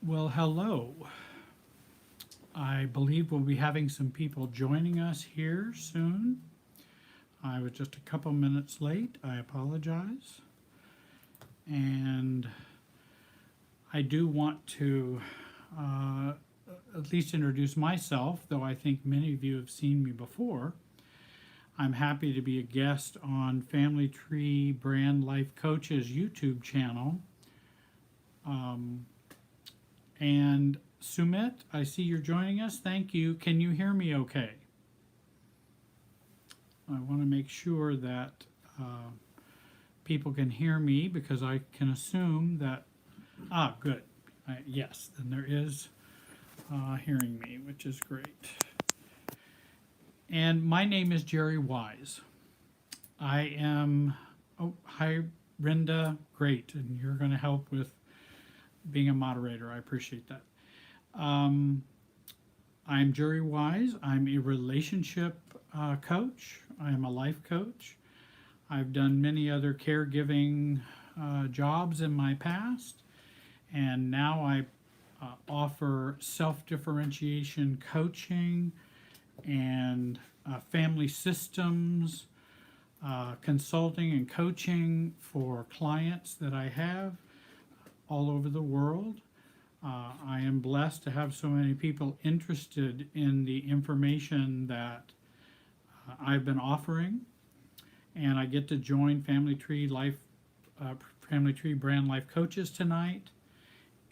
Well, hello. I believe we'll be having some people joining us here soon. I was just a couple minutes late. I apologize. And I do want to uh, at least introduce myself, though I think many of you have seen me before. I'm happy to be a guest on Family Tree Brand Life Coach's YouTube channel. And Sumit, I see you're joining us. Thank you. Can you hear me okay? I want to make sure that people can hear me because I can assume that, good. Yes, then there is hearing me, which is great. And my name is Jerry Wise. I am, hi, Rinda, great. And you're going to help with being a moderator. I appreciate that. I'm Jerry Wise. I'm a relationship coach. I am a life coach. I've done many other caregiving jobs in my past, and now I offer self-differentiation coaching and family systems, consulting and coaching for clients that I have all over the world. I am blessed to have so many people interested in the information that I've been offering, and I get to join Family Tree Brand Life Coaches tonight,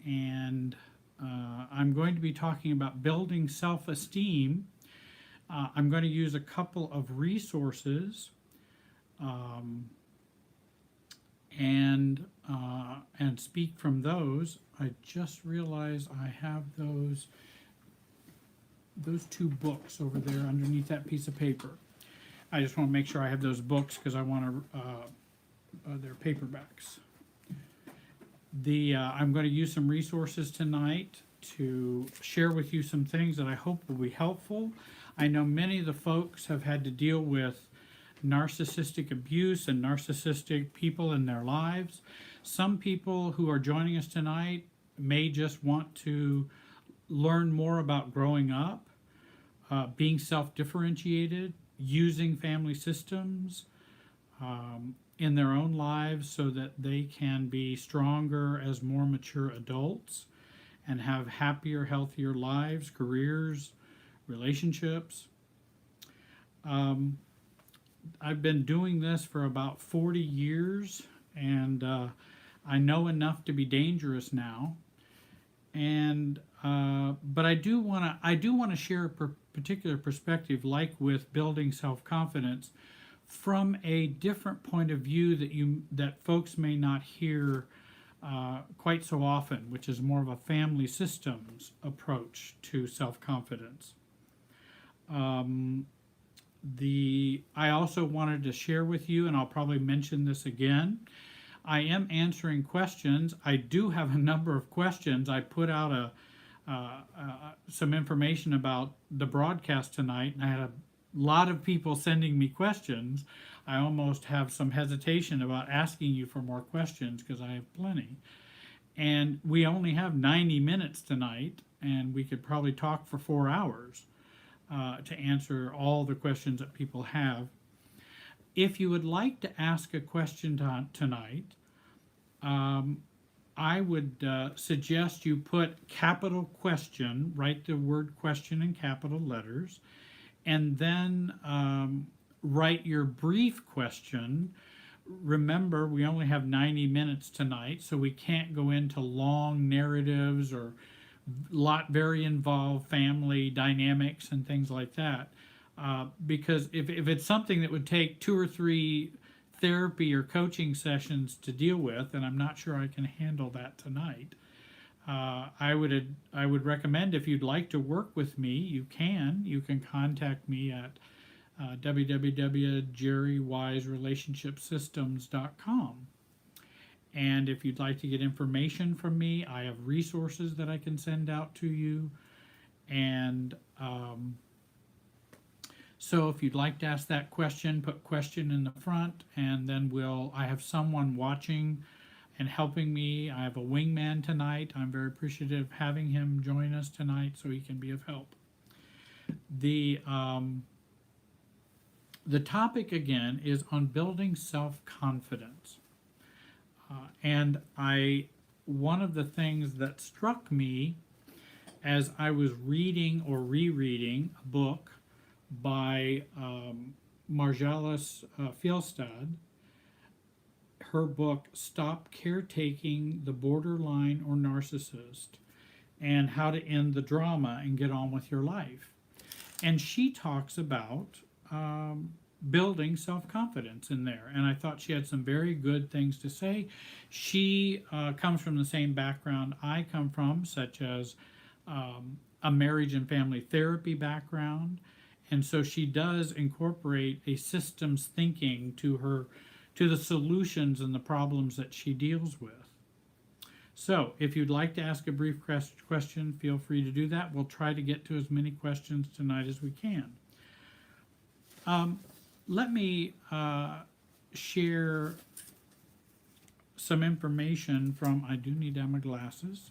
and I'm going to be talking about building self-esteem. I'm going to use a couple of resources and speak from those. I just realized I have those two books over there underneath that piece of paper. I just want to make sure I have those books because I want to, they're paperbacks. I'm going to use some resources tonight to share with you some things that I hope will be helpful. I know many of the folks have had to deal with narcissistic abuse and narcissistic people in their lives. Some people who are joining us tonight may just want to learn more about growing up, being self-differentiated, using family systems in their own lives so that they can be stronger as more mature adults and have happier, healthier lives, careers, relationships. I've been doing this for about 40 years, and I know enough to be dangerous now. And but I do want to share a particular perspective, like with building self-confidence, from a different point of view that folks may not hear quite so often, which is more of a family systems approach to self-confidence. I also wanted to share with you, and I'll probably mention this again, I am answering questions. I do have a number of questions. I put out some information about the broadcast tonight, and I had a lot of people sending me questions. I almost have some hesitation about asking you for more questions because I have plenty. And we only have 90 minutes tonight, and we could probably talk for 4 hours to answer all the questions that people have. If you would like to ask a question tonight, I would suggest you put capital question, write the word question in capital letters, and then write your brief question. Remember, we only have 90 minutes tonight, so we can't go into long narratives or very involved family dynamics and things like that. Because if it's something that would take 2 or 3 therapy or coaching sessions to deal with, and I'm not sure I can handle that tonight, I would recommend, if you'd like to work with me, you can contact me at www.jerrywiserelationshipsystems.com. And if you'd like to get information from me, I have resources that I can send out to you. And so if you'd like to ask that question, put question in the front, and then I have someone watching and helping me. I have a wingman tonight. I'm very appreciative of having him join us tonight so he can be of help. The topic again is on building self-confidence. And one of the things that struck me as I was reading or rereading a book by Marjalis Fjellstad, her book, Stop Caretaking the Borderline or Narcissist, and How to End the Drama and Get On With Your Life. And she talks about building self-confidence in there. And I thought she had some very good things to say. She comes from the same background I come from, such as a marriage and family therapy background. And so she does incorporate a systems thinking to the solutions and the problems that she deals with. So if you'd like to ask a brief question, feel free to do that. We'll try to get to as many questions tonight as we can. Let me share some information from, I do need to have my glasses.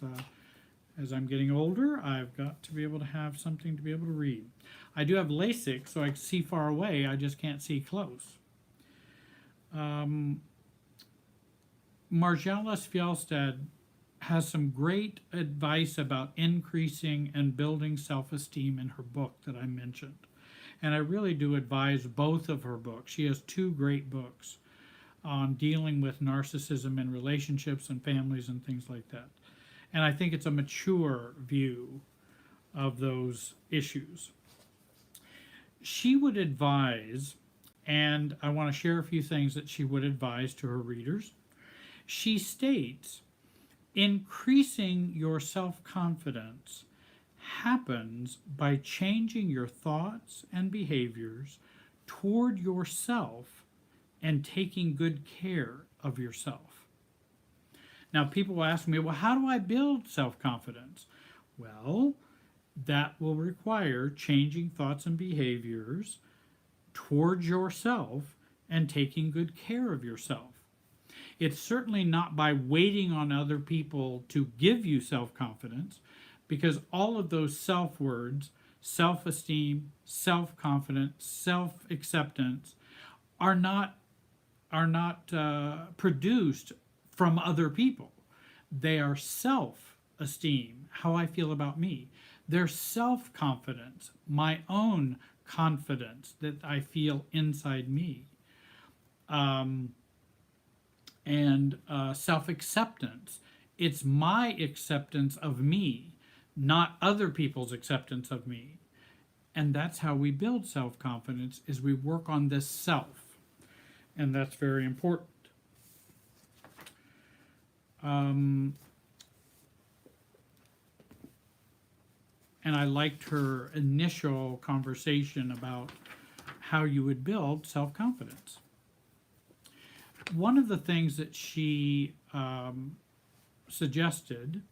As I'm getting older, I've got to be able to have something to be able to read. I do have LASIK, so I can see far away. I just can't see close. Marjalis Fjellstad has some great advice about increasing and building self-esteem in her book that I mentioned. And I really do advise both of her books. She has two great books on dealing with narcissism in relationships and families and things like that. And I think it's a mature view of those issues. She would advise, and I want to share a few things that she would advise to her readers. She states, increasing your self-confidence happens by changing your thoughts and behaviors toward yourself and taking good care of yourself. Now, people will ask me, well, how do I build self-confidence? Well, that will require changing thoughts and behaviors towards yourself and taking good care of yourself. It's certainly not by waiting on other people to give you self-confidence, because all of those self-words, self-esteem, self-confidence, self-acceptance, are not produced from other people. They are self-esteem, how I feel about me. They're self-confidence, my own confidence that I feel inside me. And self-acceptance. It's my acceptance of me, not other people's acceptance of me. And that's how we build self-confidence, is we work on this self. And that's very important. And I liked her initial conversation about how you would build self-confidence. One of the things that she suggested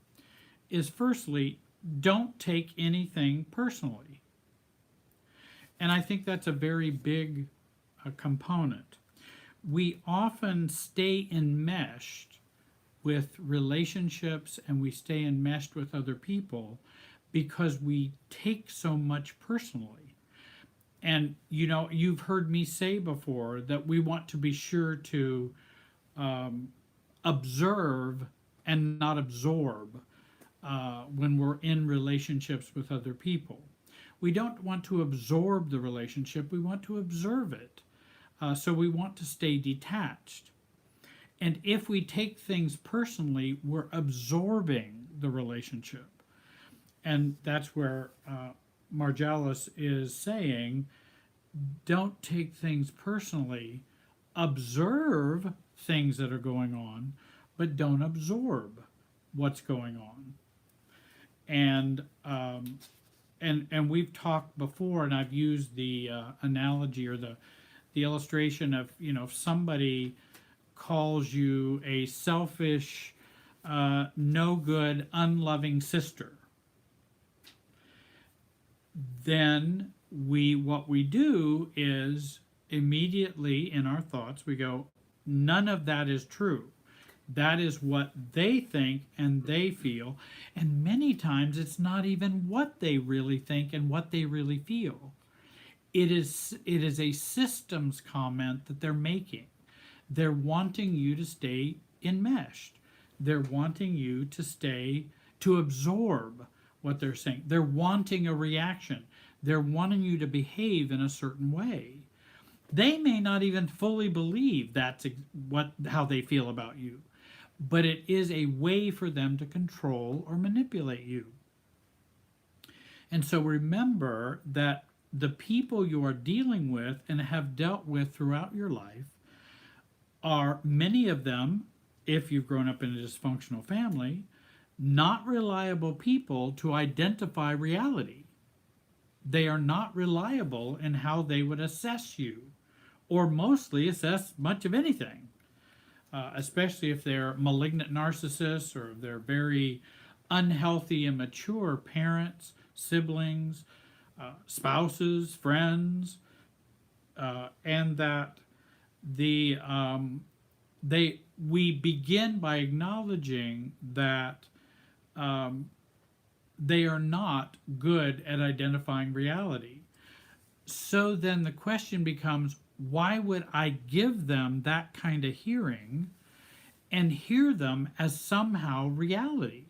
is, firstly, don't take anything personally. And I think that's a very big component. We often stay enmeshed with relationships and we stay enmeshed with other people because we take so much personally. And, you know, you've heard me say before that we want to be sure to observe and not absorb when we're in relationships with other people. We don't want to absorb the relationship, we want to observe it. So we want to stay detached. And if we take things personally, we're absorbing the relationship. And that's where Marjalis is saying, don't take things personally, observe things that are going on, but don't absorb what's going on. And we've talked before, and I've used the analogy or the illustration of, you know, if somebody calls you a selfish, no good, unloving sister, then what we do is immediately in our thoughts we go, none of that is true. That is what they think and they feel. And many times it's not even what they really think and what they really feel. It is a systems comment that they're making. They're wanting you to stay enmeshed. They're wanting you to stay, to absorb what they're saying. They're wanting a reaction. They're wanting you to behave in a certain way. They may not even fully believe that's how they feel about you, but it is a way for them to control or manipulate you. And so remember that the people you are dealing with and have dealt with throughout your life are, many of them, if you've grown up in a dysfunctional family, not reliable people to identify reality. They are not reliable in how they would assess you, or mostly assess much of anything, especially if they're malignant narcissists or they're very unhealthy, immature parents, siblings, spouses, friends, and that we begin by acknowledging that they are not good at identifying reality. So then the question becomes, why would I give them that kind of hearing and hear them as somehow reality?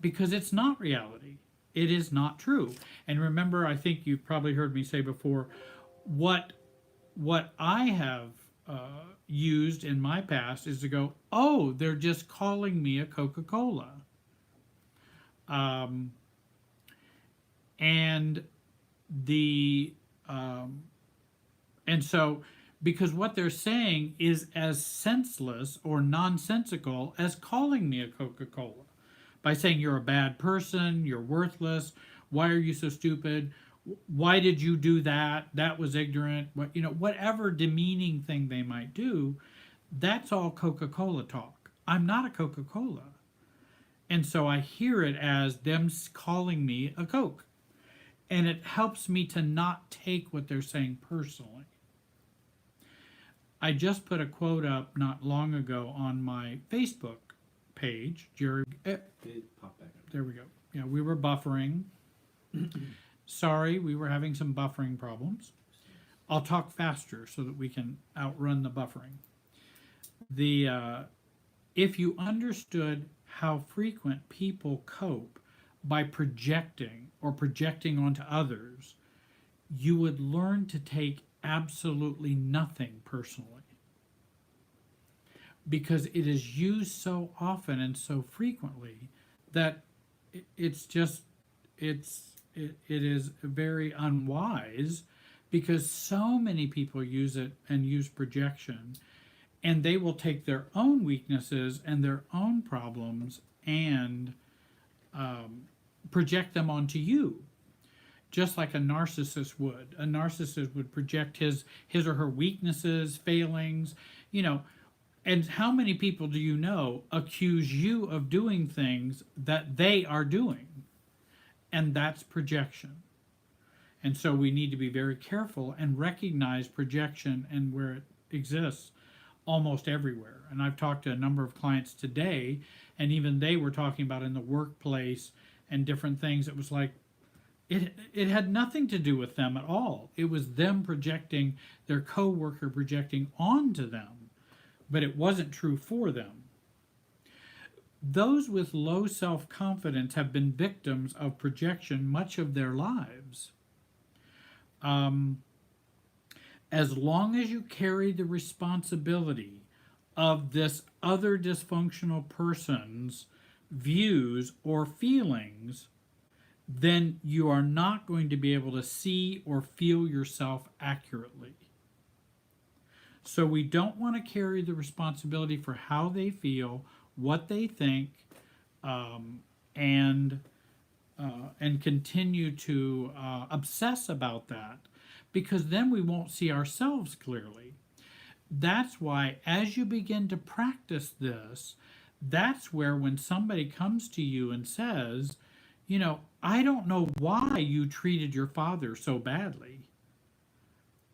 Because it's not reality. It is not true. And remember, I think you've probably heard me say before, what I have used in my past is to go, oh, they're just calling me a Coca-Cola. And so, because what they're saying is as senseless or nonsensical as calling me a Coca-Cola, by saying you're a bad person, you're worthless, why are you so stupid, why did you do that, that was ignorant, whatever demeaning thing they might do, that's all Coca-Cola talk. I'm not a Coca-Cola. And so I hear it as them calling me a Coke. And it helps me to not take what they're saying personally. I just put a quote up not long ago on my Facebook page. Jerry, It popped back up. there we go. Yeah, we were buffering. Sorry, we were having some buffering problems. I'll talk faster so that we can outrun the buffering. If you understood how frequent people cope by projecting or projecting onto others, you would learn to take absolutely nothing personally. Because it is used so often and so frequently that it is very unwise, because so many people use it and use projection, and they will take their own weaknesses and their own problems and project them onto you, just like a narcissist would. A narcissist would project his or her weaknesses, failings, and how many people do you know accuse you of doing things that they are doing? And that's projection. And so we need to be very careful and recognize projection and where it exists almost everywhere. And I've talked to a number of clients today, and even they were talking about in the workplace and different things. It was like, it had nothing to do with them at all. It was them projecting, their coworker projecting onto them, but it wasn't true for them. Those with low self-confidence have been victims of projection much of their lives. As long as you carry the responsibility of this other dysfunctional person's views or feelings, then you are not going to be able to see or feel yourself accurately. So we don't want to carry the responsibility for how they feel, what they think, and continue to obsess about that, because then we won't see ourselves clearly. That's why as you begin to practice this, that's where when somebody comes to you and says, I don't know why you treated your father so badly.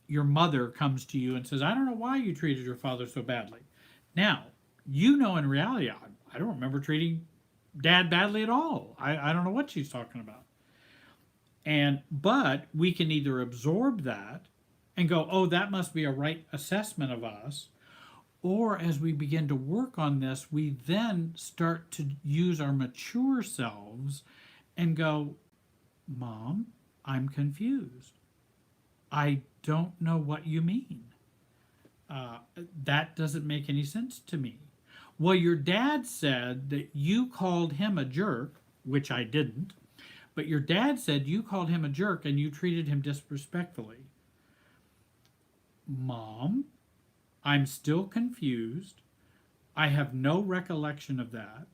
Your mother comes to you and says, I don't know why you treated your father so badly. Now, you know, in reality, I don't remember treating dad badly at all. I don't know what she's talking about. But we can either absorb that and go, oh, that must be a right assessment of us. Or as we begin to work on this, we then start to use our mature selves and go, Mom, I'm confused. I don't know what you mean. That doesn't make any sense to me. Well, your dad said that you called him a jerk, which I didn't, but your dad said you called him a jerk and you treated him disrespectfully. Mom, I'm still confused. I have no recollection of that.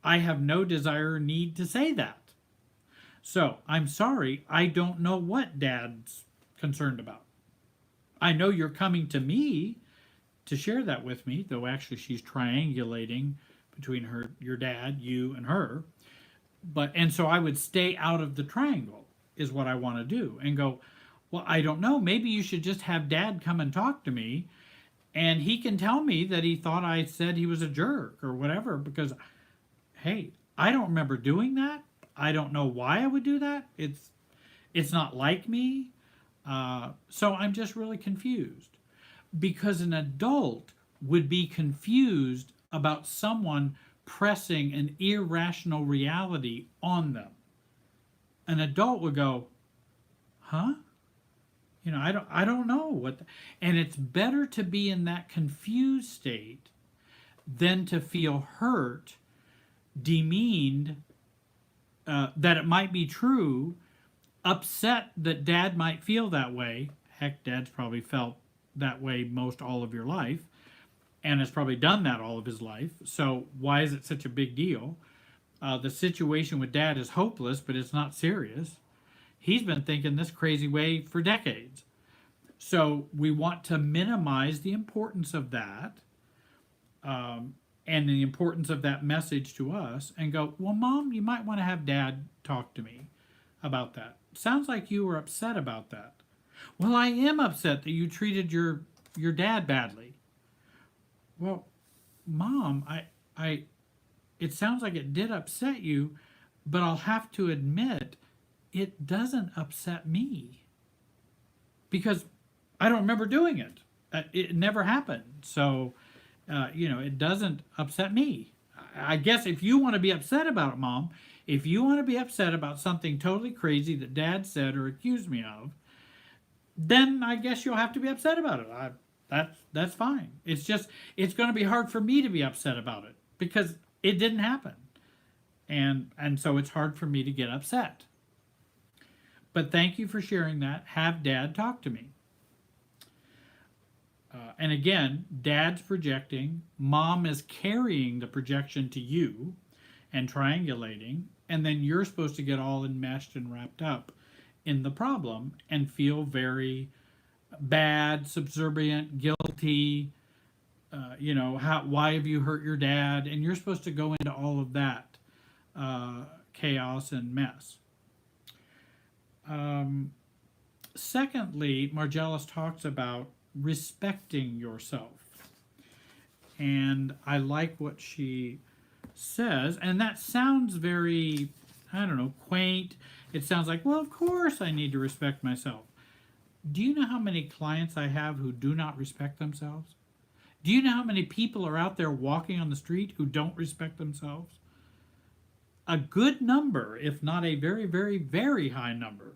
I have no desire or need to say that. So I'm sorry, I don't know what dad's concerned about. I know you're coming to me to share that with me, though actually she's triangulating between your dad, you, and her. And so I would stay out of the triangle is what I want to do and go, well, I don't know. Maybe you should just have dad come and talk to me and he can tell me that he thought I said he was a jerk or whatever, because, hey, I don't remember doing that. I don't know why I would do that. It's not like me. So I'm just really confused, because an adult would be confused about someone pressing an irrational reality on them. An adult would go, huh? You know, I don't know what, and it's better to be in that confused state than to feel hurt, demeaned, that it might be true, upset that dad might feel that way. Heck, dad's probably felt that way most all of your life and has probably done that all of his life. So why is it such a big deal? The situation with dad is hopeless, but it's not serious. He's been thinking this crazy way for decades. So we want to minimize the importance of that, and the importance of that message to us, and go, well, Mom, you might want to have dad talk to me about that. Sounds like you were upset about that. Well, I am upset that you treated your dad badly. Well, Mom, it sounds like it did upset you, but I'll have to admit it doesn't upset me, because I don't remember doing it. It never happened. So, it doesn't upset me. I guess if you want to be upset about it, Mom, if you want to be upset about something totally crazy that dad said or accused me of, then I guess you'll have to be upset about it. That's fine. It's going to be hard for me to be upset about it because it didn't happen. And so it's hard for me to get upset. But thank you for sharing that. Have dad talk to me. And again, dad's projecting, mom is carrying the projection to you and triangulating, and then you're supposed to get all enmeshed and wrapped up in the problem and feel very bad, subservient, guilty. Why have you hurt your dad? And you're supposed to go into all of that chaos and mess. Secondly, Margellus talks about respecting yourself. And I like what she says. And that sounds very, quaint. It sounds like, well, of course I need to respect myself. Do you know how many clients I have who do not respect themselves? Do you know how many people are out there walking on the street who don't respect themselves? A good number, if not a very, very, very high number,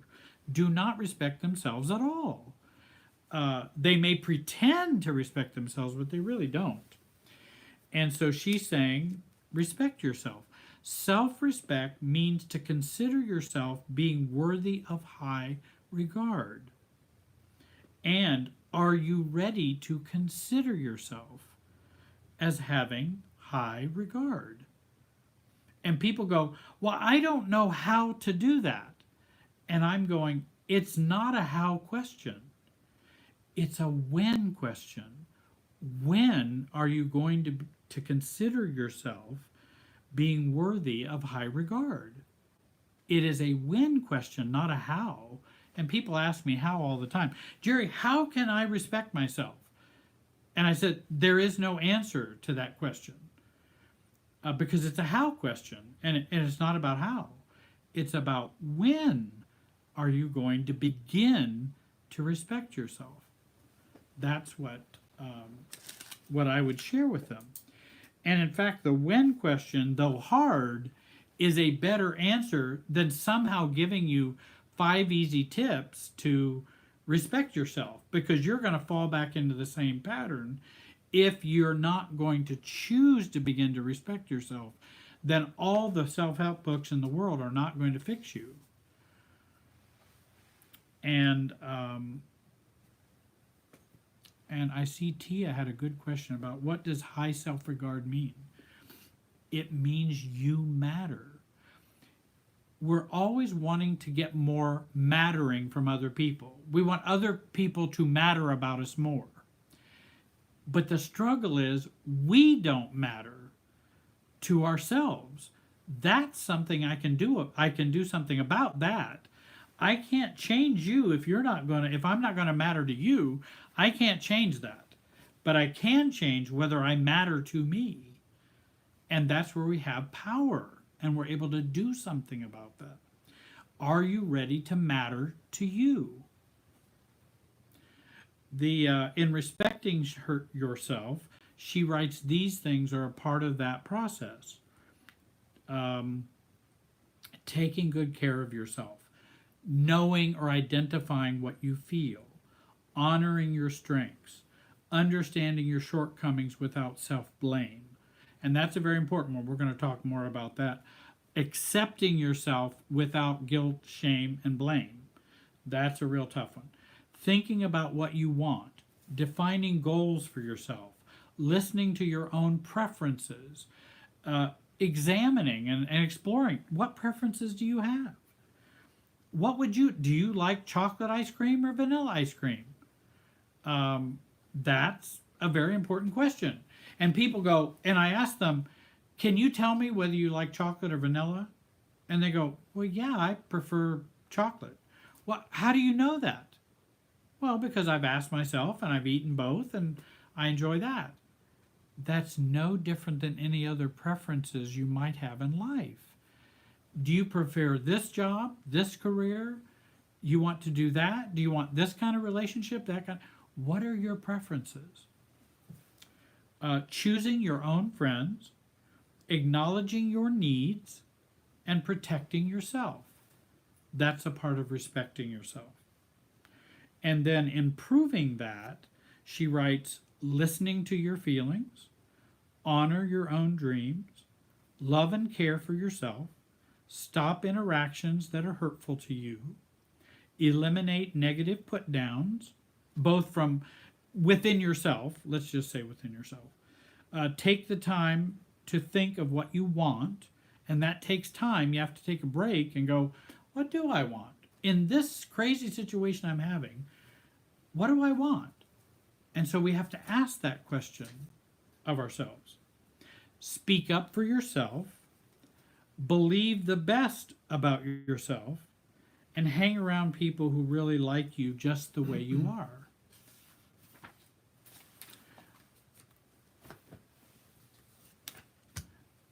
do not respect themselves at all. They may pretend to respect themselves, but they really don't. And so she's saying, respect yourself. Self-respect means to consider yourself being worthy of high regard. And are you ready to consider yourself as having high regard? And people go, well, I don't know how to do that. And I'm going, it's not a how question. It's a when question. When are you going to consider yourself being worthy of high regard? It is a when question, not a how. And people ask me how all the time. Jerry, how can I respect myself? And I said, there is no answer to that question because it's a how question, and it's not about how. It's about when are you going to begin to respect yourself. That's what I would share with them. And in fact, the when question, though hard, is a better answer than somehow giving you 5 easy tips to respect yourself, because you're going to fall back into the same pattern if you're not going to choose to begin to respect yourself. Then all the self-help books in the world are not going to fix you. And I see Tia had a good question about what does high self-regard mean? It means you matter. We're always wanting to get more mattering from other people. We want other people to matter about us more. But the struggle is we don't matter to ourselves. That's something I can do. I can do something about that. I can't change you if I'm not going to matter to you. I can't change that. But I can change whether I matter to me. And that's where we have power. And we're able to do something about that. Are you ready to matter to you? In respecting yourself, she writes these things are a part of that process. Taking good care of yourself, knowing or identifying what you feel, honoring your strengths, understanding your shortcomings without self-blame. And that's a very important one. We're going to talk more about that. Accepting yourself without guilt, shame, and blame. That's a real tough one. Thinking about what you want, defining goals for yourself, listening to your own preferences, examining and exploring what preferences do you have? Do you like chocolate ice cream or vanilla ice cream? That's a very important question. And people go, and I ask them, can you tell me whether you like chocolate or vanilla? And they go, well, yeah, I prefer chocolate. Well, how do you know that? Well, because I've asked myself and I've eaten both and I enjoy that. That's no different than any other preferences you might have in life. Do you prefer this job, this career? You want to do that? Do you want this kind of relationship, that kind? What are your preferences? Choosing your own friends, acknowledging your needs, and protecting yourself. That's a part of respecting yourself. And then improving that, she writes, listening to your feelings, honor your own dreams, love and care for yourself, stop interactions that are hurtful to you, eliminate negative put-downs, both from within yourself, let's just say within yourself. Take the time to think of what you want, and that takes time. You have to take a break and go, what do I want? In this crazy situation I'm having, what do I want? And so we have to ask that question of ourselves. Speak up for yourself, believe the best about yourself, and hang around people who really like you just the way you are.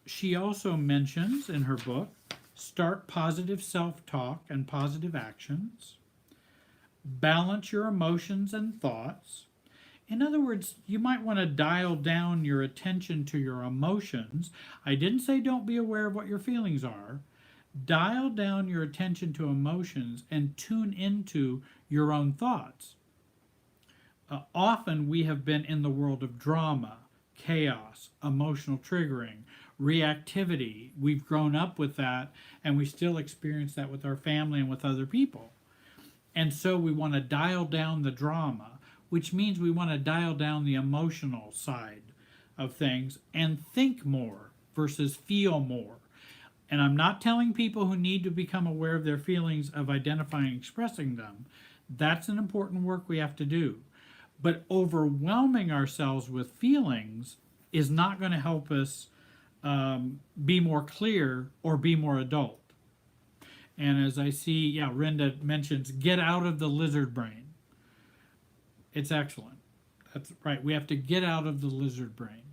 She also mentions in her book, start positive self-talk and positive actions, balance your emotions and thoughts. In other words, you might want to dial down your attention to your emotions. I didn't say don't be aware of what your feelings are. Dial down your attention to emotions and tune into your own thoughts. Often we have been in the world of drama, chaos, emotional triggering, reactivity. We've grown up with that, and we still experience that with our family and with other people. And so we want to dial down the drama, which means we want to dial down the emotional side of things and think more versus feel more. And I'm not telling people who need to become aware of their feelings of identifying and expressing them. That's an important work we have to do. But overwhelming ourselves with feelings is not going to help us be more clear or be more adult. And as I see, Renda mentions, get out of the lizard brain. It's excellent. That's right. We have to get out of the lizard brain.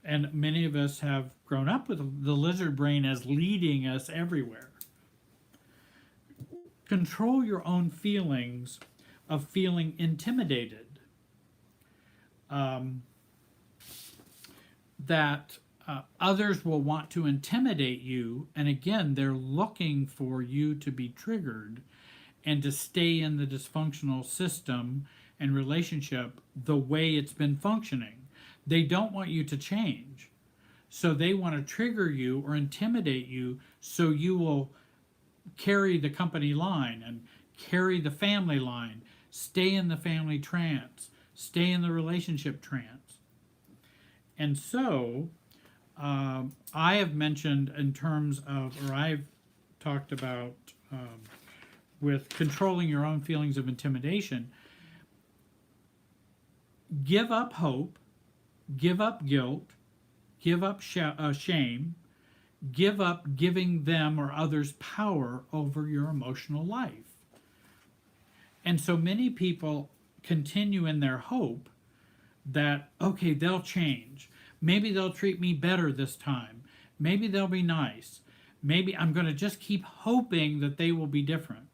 And many of us have grown up with the lizard brain as leading us everywhere. Control your own feelings of feeling intimidated. That others will want to intimidate you, and again, they're looking for you to be triggered and to stay in the dysfunctional system and relationship the way it's been functioning. They don't want you to change. So they want to trigger you or intimidate you so you will carry the company line and carry the family line, stay in the family trance, stay in the relationship trance. And so I have mentioned in terms of, or I've talked about with controlling your own feelings of intimidation, give up hope, give up guilt, give up shame, give up giving them or others power over your emotional life. And so many people continue in their hope that, okay, they'll change. Maybe they'll treat me better this time. Maybe they'll be nice. Maybe I'm going to just keep hoping that they will be different.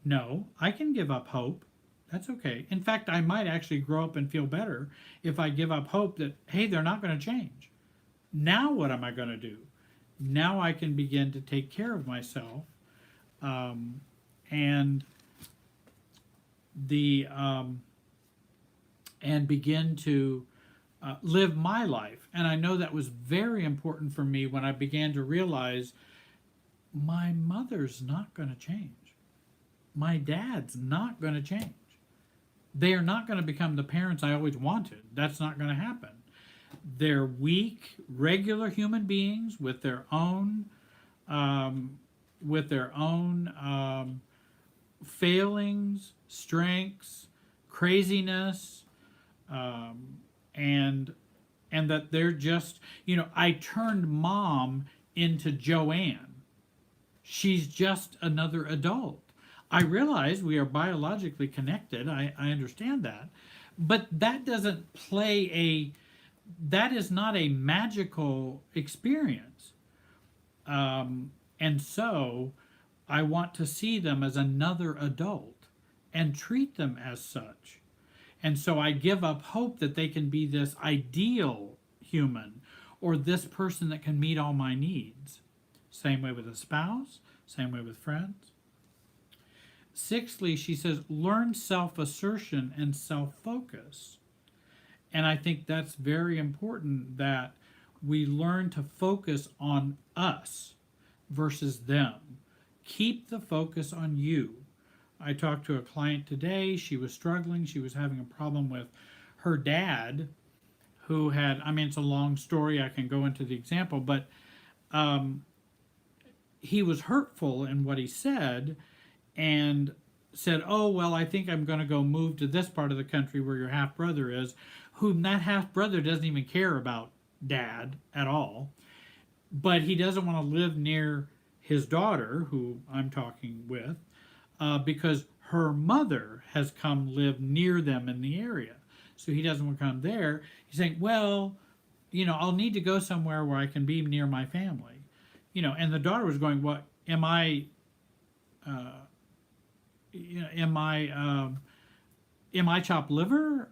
No, I can give up hope. That's okay. In fact, I might actually grow up and feel better if I give up hope that, hey, they're not going to change. Now what am I going to do? Now I can begin to take care of myself and begin to live my life. And I know that was very important for me when I began to realize my mother's not going to change. My dad's not going to change. They are not going to become the parents I always wanted. That's not going to happen. They're weak, regular human beings with their own failings, strengths, craziness, and that they're just, I turned mom into Joanne. She's just another adult. I realize we are biologically connected. I understand that. But that doesn't that is not a magical experience. And so I want to see them as another adult and treat them as such. And so I give up hope that they can be this ideal human or this person that can meet all my needs. Same way with a spouse, same way with friends. Sixthly, she says, learn self-assertion and self-focus. And I think that's very important that we learn to focus on us versus them. Keep the focus on you. I talked to a client today. She was struggling. She was having a problem with her dad who had, it's a long story. I can go into the example, but he was hurtful in what he said and said, oh, well, I think I'm going to go move to this part of the country where your half-brother is, whom that half-brother doesn't even care about dad at all. But he doesn't want to live near his daughter, who I'm talking with, because her mother has come live near them in the area. So he doesn't want to come there. He's saying, well, I'll need to go somewhere where I can be near my family. And the daughter was going, what, am I chopped liver?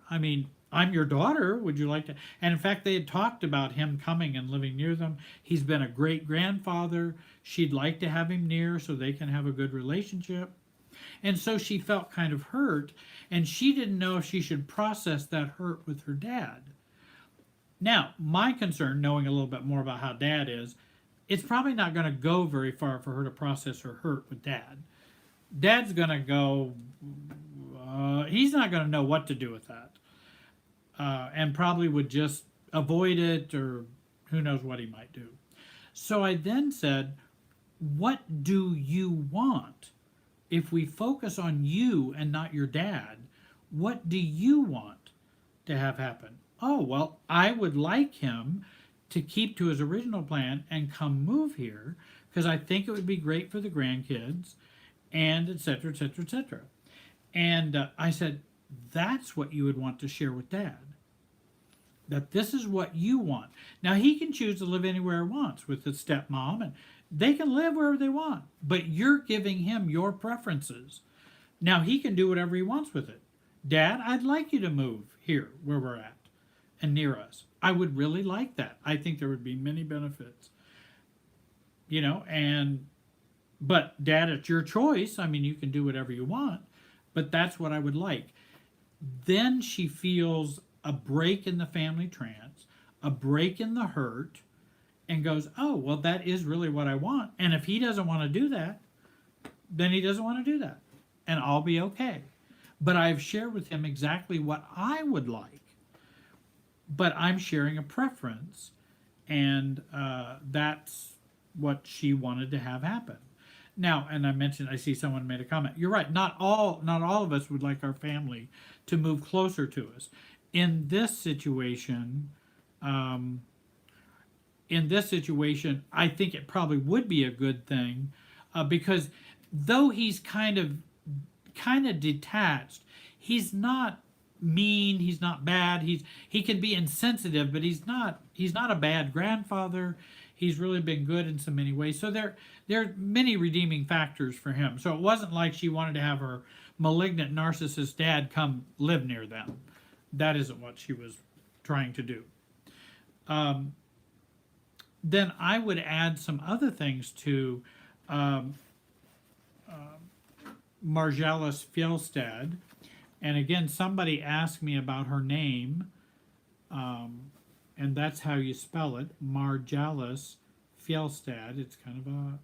I'm your daughter. Would you like to? And in fact, they had talked about him coming and living near them. He's been a great grandfather. She'd like to have him near so they can have a good relationship. And so she felt kind of hurt, and she didn't know if she should process that hurt with her dad. Now, my concern, knowing a little bit more about how dad is, it's probably not going to go very far for her to process her hurt with dad. Dad's going to go, he's not going to know what to do with that. And probably would just avoid it, or who knows what he might do. So I then said, what do you want? If we focus on you and not your dad, what do you want to have happen? Oh, well, I would like him to keep to his original plan and come move here because I think it would be great for the grandkids and et cetera, et cetera, et cetera. And I said, That's what you would want to share with dad. That this is what you want. Now, he can choose to live anywhere he wants with his stepmom, and they can live wherever they want, but you're giving him your preferences. Now, he can do whatever he wants with it. Dad, I'd like you to move here where we're at and near us. I would really like that. I think there would be many benefits. You know, but Dad, it's your choice. I mean, you can do whatever you want, but that's what I would like. Then she feels a break in the family trance, a break in the hurt, and goes, oh, well, that is really what I want. And if he doesn't want to do that, then he doesn't want to do that. And I'll be okay. But I've shared with him exactly what I would like. But I'm sharing a preference, and that's what she wanted to have happen. Now, and I see someone made a comment. You're right. Not all of us would like our family to move closer to us. In this situation, I think it probably would be a good thing, because though he's kind of detached, he's not mean, he's not bad. He can be insensitive, but he's not a bad grandfather. He's really been good in so many ways. So there are many redeeming factors for him. So it wasn't like she wanted to have her malignant narcissist dad come live near them. That isn't what she was trying to do. Then I would add some other things to Marjalis Fjellstad. And again, somebody asked me about her name, and that's how you spell it, Marjalis Fjellstad. It's kind of a,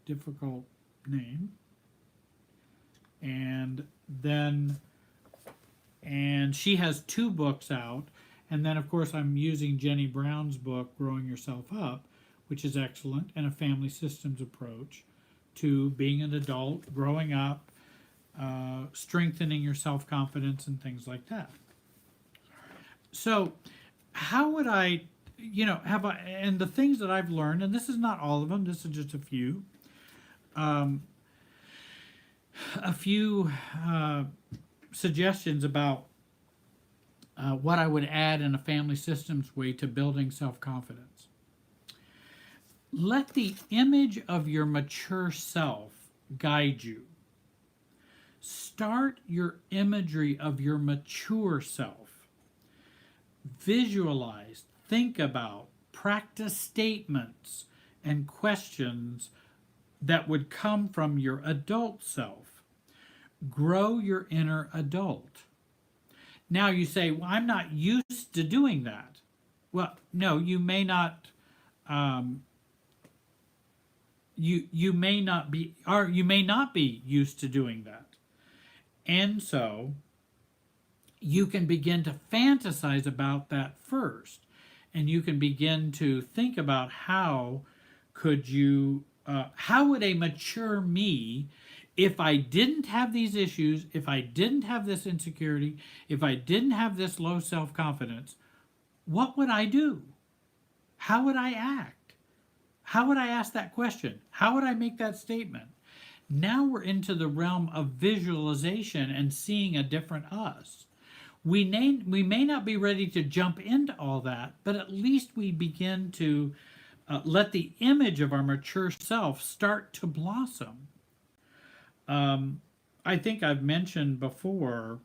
difficult name. And she has 2 books out. And then, of course, I'm using Jenny Brown's book, Growing Yourself Up, which is excellent, and a family systems approach to being an adult, growing up, strengthening your self-confidence, and things like that. So how would I, and the things that I've learned, and this is not all of them, this is just a few suggestions about what I would add in a family systems way to building self-confidence. Let the image of your mature self guide you. Start your imagery of your mature self. Visualize, think about, practice statements and questions that would come from your adult self. Grow your inner adult. Now you say, well, I'm not used to doing that. Well, no, you may not. You may not be used to doing that. And so you can begin to fantasize about that first. And you can begin to think about how would a mature me, if I didn't have these issues, if I didn't have this insecurity, if I didn't have this low self-confidence, what would I do? How would I act? How would I ask that question? How would I make that statement? Now we're into the realm of visualization and seeing a different us. We may not be ready to jump into all that, but at least we begin to let the image of our mature self start to blossom. I think I've mentioned before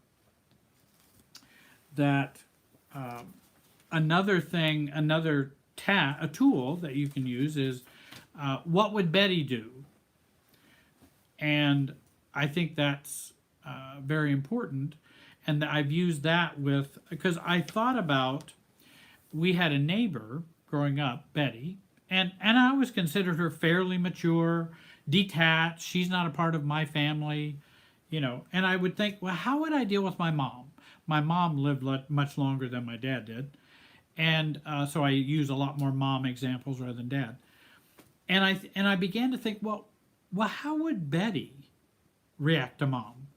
that a tool that you can use is what would Betty do? And I think that's very important. And I've used that because I thought about, we had a neighbor growing up, Betty, and I always considered her fairly mature, detached. She's not a part of my family, and I would think, well, how would I deal with my mom? My mom lived much longer than my dad did. And so I use a lot more mom examples rather than dad. And I began to think, well, how would Betty react to mom?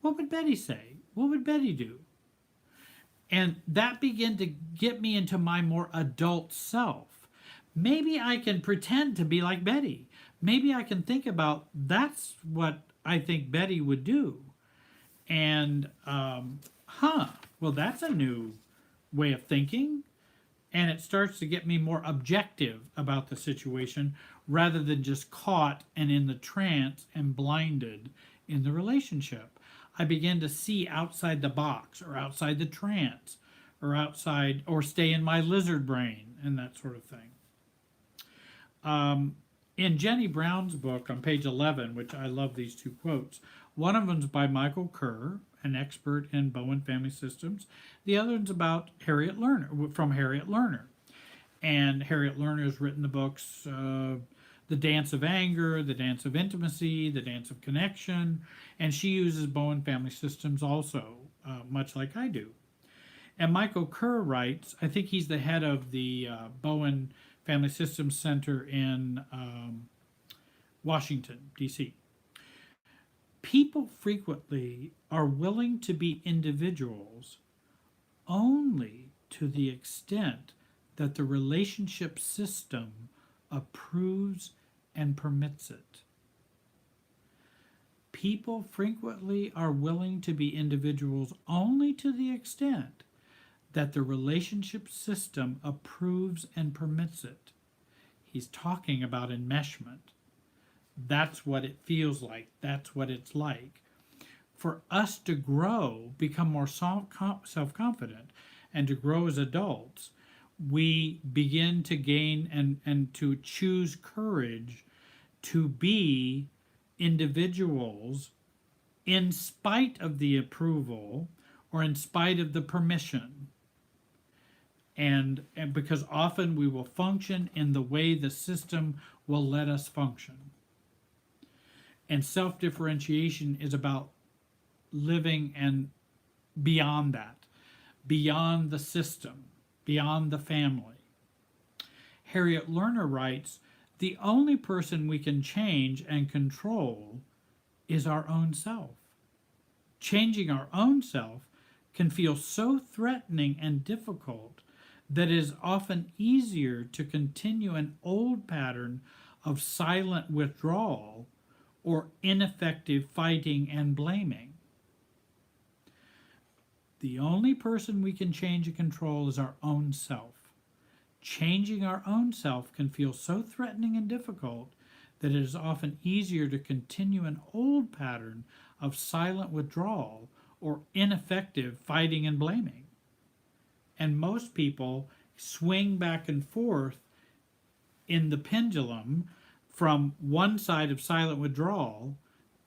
What would Betty say? What would Betty do? And that began to get me into my more adult self. Maybe I can pretend to be like Betty. Maybe I can think about, that's what I think Betty would do. And, well, that's a new way of thinking. And it starts to get me more objective about the situation rather than just caught and in the trance and blinded in the relationship. I begin to see outside the box or outside the trance or outside or stay in my lizard brain and that sort of thing. In Jenny Brown's book on page 11, which I love these two quotes, one of them's by Michael Kerr, an expert in Bowen family systems. The other one's about Harriet Lerner, from Harriet Lerner. And Harriet Lerner has written the books The Dance of Anger, The Dance of Intimacy, The Dance of Connection, and she uses Bowen family systems also, much like I do. And Michael Kerr writes, I think he's the head of the Bowen Family Systems Center in Washington, D.C. People frequently are willing to be individuals only to the extent that the relationship system approves and permits it. People frequently are willing to be individuals only to the extent that the relationship system approves and permits it. He's talking about enmeshment. That's what it feels like. That's what it's like. For us to grow, become more self-confident, and to grow as adults, we begin to gain and to choose courage to be individuals in spite of the approval or in spite of the permission. And because often we will function in the way the system will let us function. And self-differentiation is about living and beyond that, beyond the system, beyond the family. Harriet Lerner writes, the only person we can change and control is our own self. Changing our own self can feel so threatening and difficult that it is often easier to continue an old pattern of silent withdrawal or ineffective fighting and blaming. The only person we can change and control is our own self. Changing our own self can feel so threatening and difficult that it is often easier to continue an old pattern of silent withdrawal or ineffective fighting and blaming. And most people swing back and forth in the pendulum from one side of silent withdrawal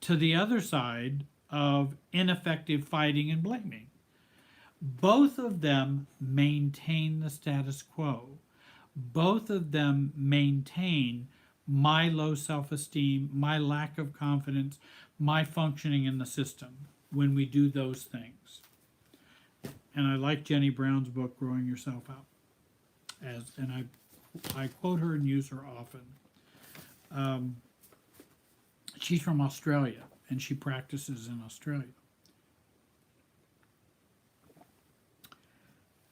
to the other side of ineffective fighting and blaming. Both of them maintain the status quo. Both of them maintain my low self-esteem, my lack of confidence, my functioning in the system when we do those things. And I like Jenny Brown's book, Growing Yourself Out. And I quote her and use her often. She's from Australia, and she practices in Australia.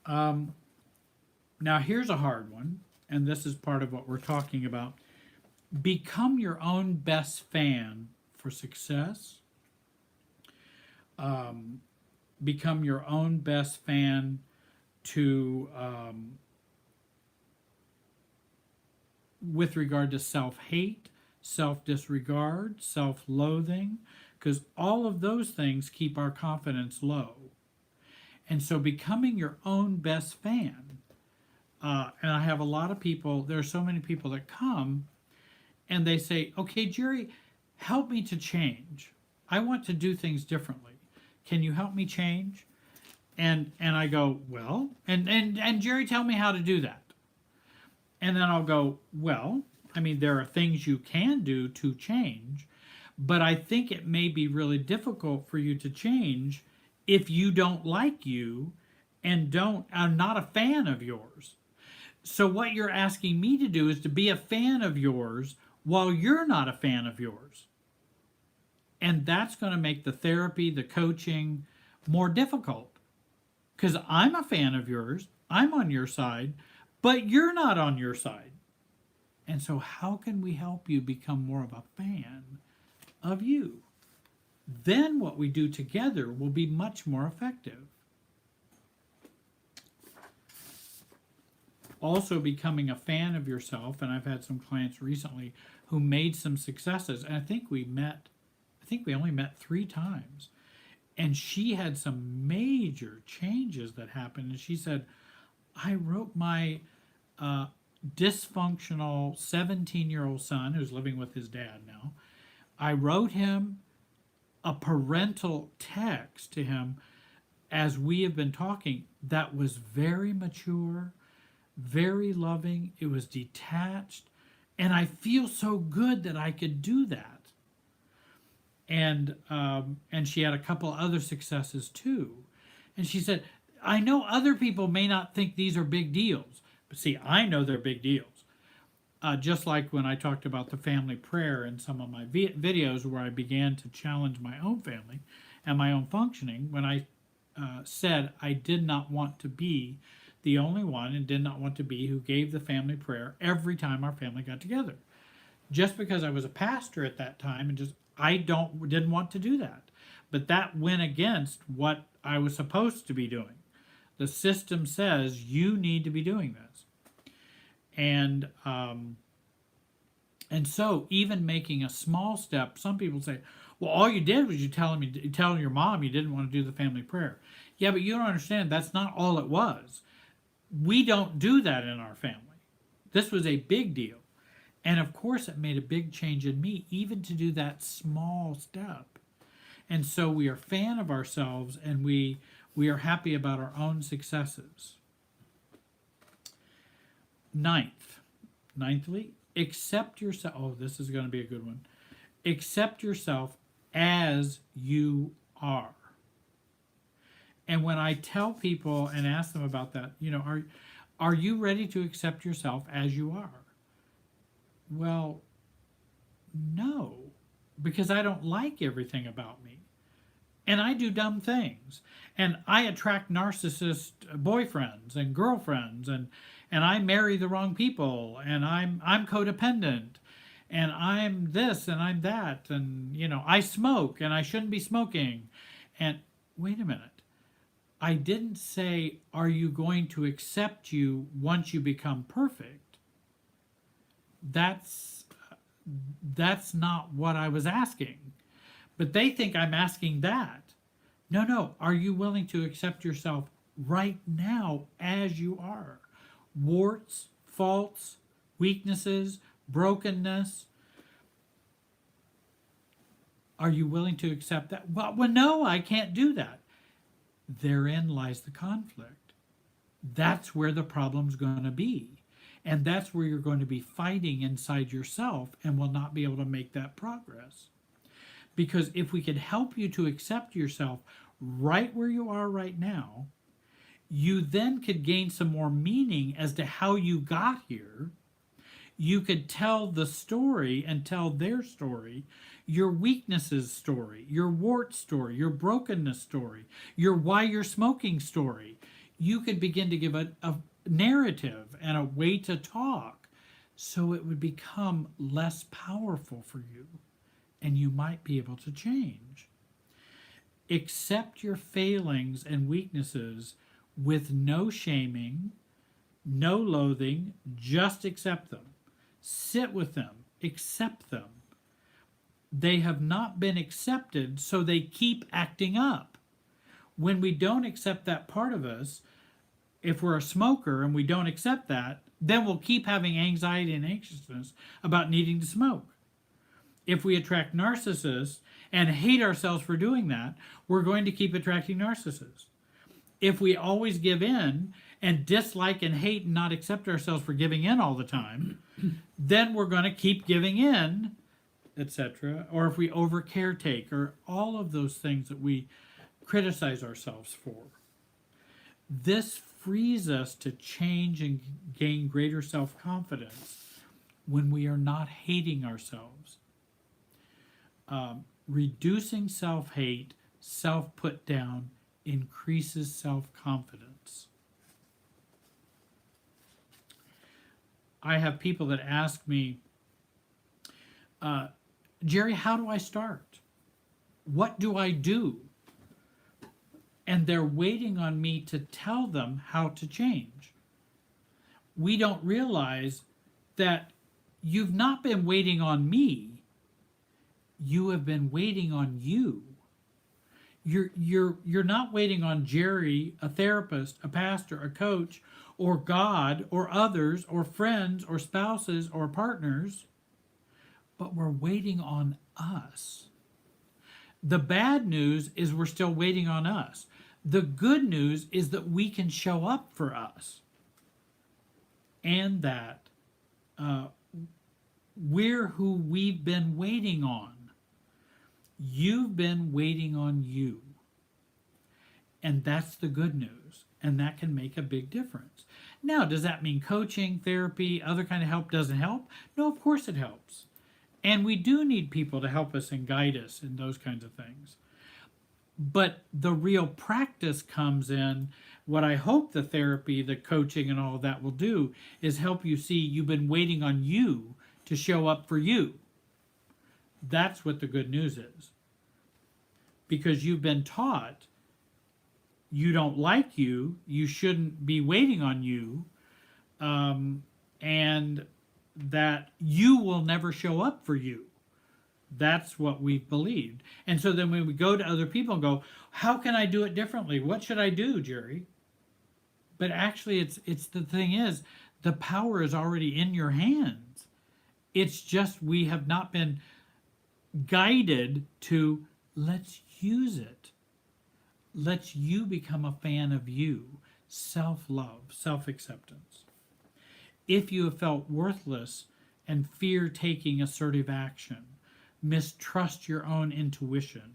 Now here's a hard one, and this is part of what we're talking about. Become your own best fan for success. Become your own best fan to with regard to self-hate, self-disregard, self-loathing, because all of those things keep our confidence low. And so becoming your own best fan, and I have a lot of people, there are so many people that come and they say, okay, Jerry, help me to change. I want to do things differently. Can you help me change? And I go, well, and Jerry, tell me how to do that. And then I'll go, well, I mean, there are things you can do to change, but I think it may be really difficult for you to change if you don't like you and I'm not a fan of yours. So what you're asking me to do is to be a fan of yours while you're not a fan of yours. And that's going to make the therapy, the coaching more difficult. Because I'm a fan of yours, I'm on your side, but you're not on your side. And so how can we help you become more of a fan of you? then what we do together will be much more effective. Also becoming a fan of yourself, and I've had some clients recently who made some successes, and I think we only met 3 times, and she had some major changes that happened, and she said, I wrote my dysfunctional 17-year-old son who's living with his dad now, I wrote him a parental text to him as we have been talking that was very mature, very loving, it was detached, and I feel so good that I could do that. And she had a couple other successes too. And she said, I know other people may not think these are big deals, but see, I know they're big deals. Just like when I talked about the family prayer in some of my videos where I began to challenge my own family and my own functioning, when I said I did not want to be the only one and did not want to be who gave the family prayer every time our family got together. Just because I was a pastor at that time and just didn't want to do that. But that went against what I was supposed to be doing. The system says you need to be doing this. And so even making a small step, some people say, well, all you did was you telling your mom you didn't want to do the family prayer. Yeah, but you don't understand, that's not all it was. We don't do that in our family. This was a big deal. And of course it made a big change in me, even to do that small step. And so we are a fan of ourselves, and we are happy about our own successes. Ninthly, accept yourself. Oh, this is going to be a good one. Accept yourself as you are. And when I tell people and ask them about that, are you ready to accept yourself as you are? Well, no, because I don't like everything about me. And I do dumb things. And I attract narcissist boyfriends and girlfriends, and I marry the wrong people, and I'm codependent, and I'm this and I'm that, and I smoke and I shouldn't be smoking. And wait a minute. I didn't say, are you going to accept you once you become perfect? That's not what I was asking. But they think I'm asking that. No. Are you willing to accept yourself right now as you are? Warts, faults, weaknesses, brokenness. Are you willing to accept that? Well, no, I can't do that. Therein lies the conflict. That's where the problem's going to be. And that's where you're going to be fighting inside yourself and will not be able to make that progress. Because if we could help you to accept yourself right where you are right now, you then could gain some more meaning as to how you got here. You could tell the story and tell their story, your weaknesses story, your wart story, your brokenness story, your why you're smoking story. You could begin to give a narrative and a way to talk, so it would become less powerful for you, and you might be able to change. Accept your failings and weaknesses with no shaming, no loathing, just accept them. Sit with them, accept them. They have not been accepted, so they keep acting up. When we don't accept that part of us, if we're a smoker and we don't accept that, then we'll keep having anxiety and anxiousness about needing to smoke. If we attract narcissists and hate ourselves for doing that, we're going to keep attracting narcissists. If we always give in and dislike and hate and not accept ourselves for giving in all the time, then we're going to keep giving in, etc. Or if we over caretake, or all of those things that we criticize ourselves for. This frees us to change and gain greater self-confidence when we are not hating ourselves. Reducing self-hate, self-put-down increases self-confidence. I have people that ask me, Jerry, how do I start? What do I do? And they're waiting on me to tell them how to change. We don't realize that you've not been waiting on me. You have been waiting on you. You're not waiting on Jerry, a therapist, a pastor, a coach, or God, or others, or friends, or spouses, or partners, but we're waiting on us. The bad news is we're still waiting on us. The good news is that we can show up for us, and that we're who we've been waiting on. You've been waiting on you. And that's the good news. And that can make a big difference. Now, does that mean coaching, therapy, other kind of help doesn't help? No, of course it helps. And we do need people to help us and guide us in those kinds of things. But the real practice comes in what I hope the therapy, the coaching, and all of that will do is help you see you've been waiting on you to show up for you. That's what the good news is. Because you've been taught you don't like you, you shouldn't be waiting on you, and that you will never show up for you. That's what we've believed. And so then when we go to other people and go, how can I do it differently? What should I do, Jerry? But actually, it's the thing is, the power is already in your hands. It's just we have not been guided to let's use it. Let's you become a fan of you. Self-love, self-acceptance. If you have felt worthless and fear taking assertive action, mistrust your own intuition,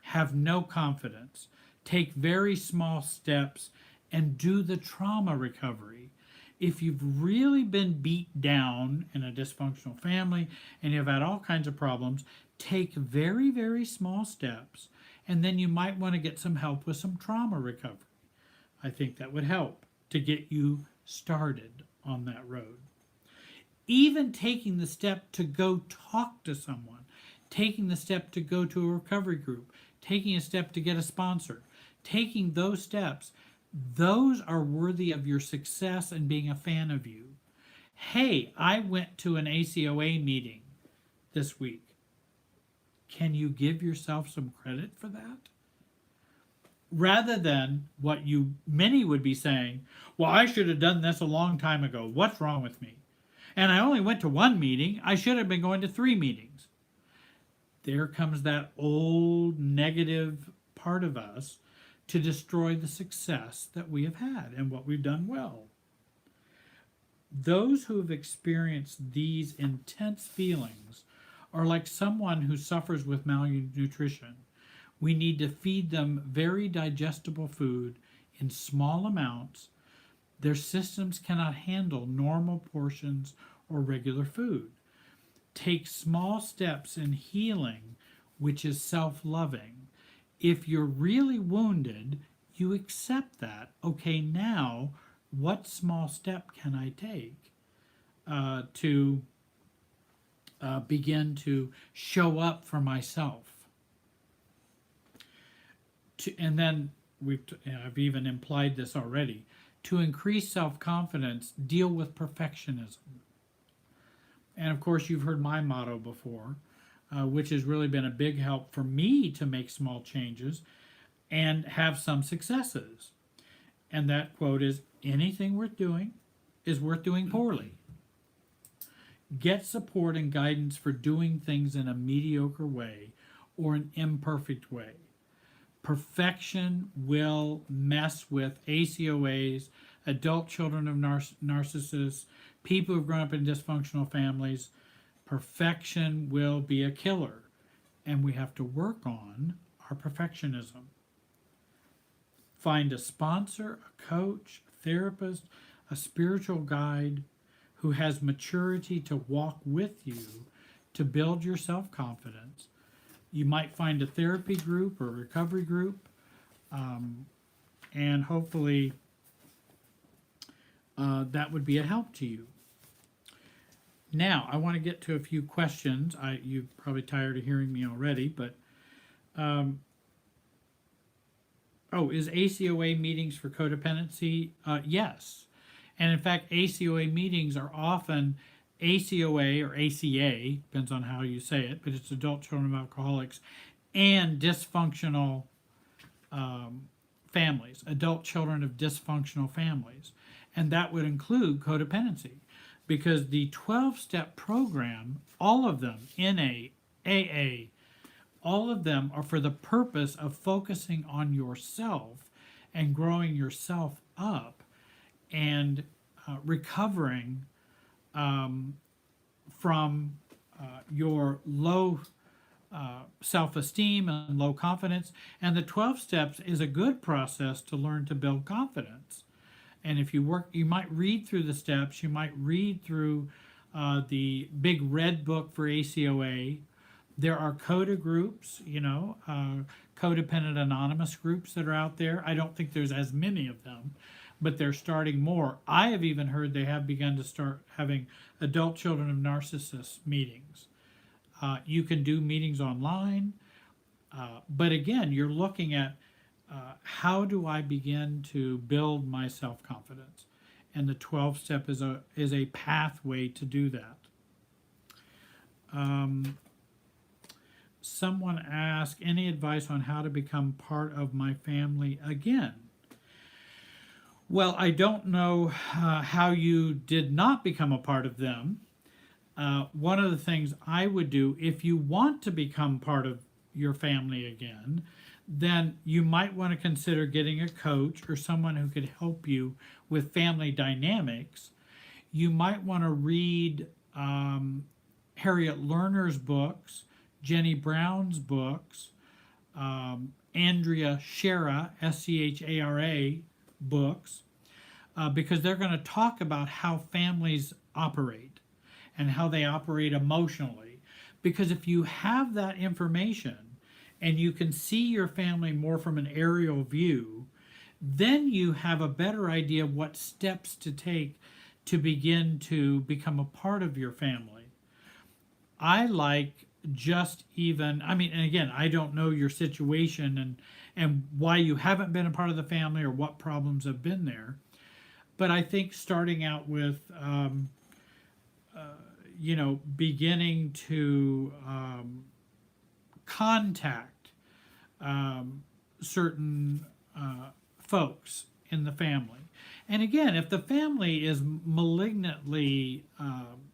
have no confidence, take very small steps, and do the trauma recovery. If you've really been beat down in a dysfunctional family and you've had all kinds of problems, take very, very small steps, and then you might want to get some help with some trauma recovery. I think that would help to get you started on that road. Even taking the step to go talk to someone, taking the step to go to a recovery group, taking a step to get a sponsor, taking those steps, those are worthy of your success and being a fan of you. Hey, I went to an ACOA meeting this week. Can you give yourself some credit for that? Rather than what many would be saying, well, I should have done this a long time ago. What's wrong with me? And I only went to one meeting. I should have been going to 3 meetings. There comes that old negative part of us to destroy the success that we have had and what we've done well. Those who have experienced these intense feelings are like someone who suffers with malnutrition. We need to feed them very digestible food in small amounts. Their systems cannot handle normal portions or regular food. Take small steps in healing, which is self-loving. If you're really wounded, you accept that. Okay, now what small step can I take to begin to show up for myself? And then I've even implied this already. To increase self-confidence, deal with perfectionism. And of course, you've heard my motto before, which has really been a big help for me to make small changes and have some successes. And that quote is, anything worth doing is worth doing poorly. Get support and guidance for doing things in a mediocre way or an imperfect way. Perfection will mess with ACOAs, adult children of narcissists, people who've grown up in dysfunctional families. Perfection will be a killer, and we have to work on our perfectionism. Find a sponsor, a coach, a therapist, a spiritual guide who has maturity to walk with you to build your self-confidence. You might find a therapy group or a recovery group, and hopefully that would be a help to you. Now, I want to get to a few questions. You're probably tired of hearing me already, but Oh, is ACOA meetings for codependency? Yes. And in fact, ACOA meetings are often ACOA or ACA, depends on how you say it, but it's adult children of alcoholics and dysfunctional families, adult children of dysfunctional families. And that would include codependency because the 12-step program, all of them, NA, AA, all of them are for the purpose of focusing on yourself and growing yourself up and recovering from your low self-esteem and low confidence. And the 12 steps is a good process to learn to build confidence. And if you work, you might read through the steps, you might read through the big red book for ACOA. There are CODA groups, codependent anonymous groups that are out there. I don't think there's as many of them, but they're starting more. I have even heard they have begun to start having adult children of narcissists meetings. You can do meetings online, but again, you're looking at how do I begin to build my self-confidence? And the 12-step is a pathway to do that. Someone asked, any advice on how to become part of my family again? Well, I don't know how you did not become a part of them. One of the things I would do, if you want to become part of your family again, then you might want to consider getting a coach or someone who could help you with family dynamics. You might want to read Harriet Lerner's books, Jenny Brown's books, Andrea Schara, Schara books, because they're going to talk about how families operate and how they operate emotionally. Because if you have that information and you can see your family more from an aerial view, then you have a better idea of what steps to take to begin to become a part of your family. I like and again, I don't know your situation and why you haven't been a part of the family or what problems have been there. But I think starting out with, beginning to contact certain folks in the family. And again, if the family is malignantly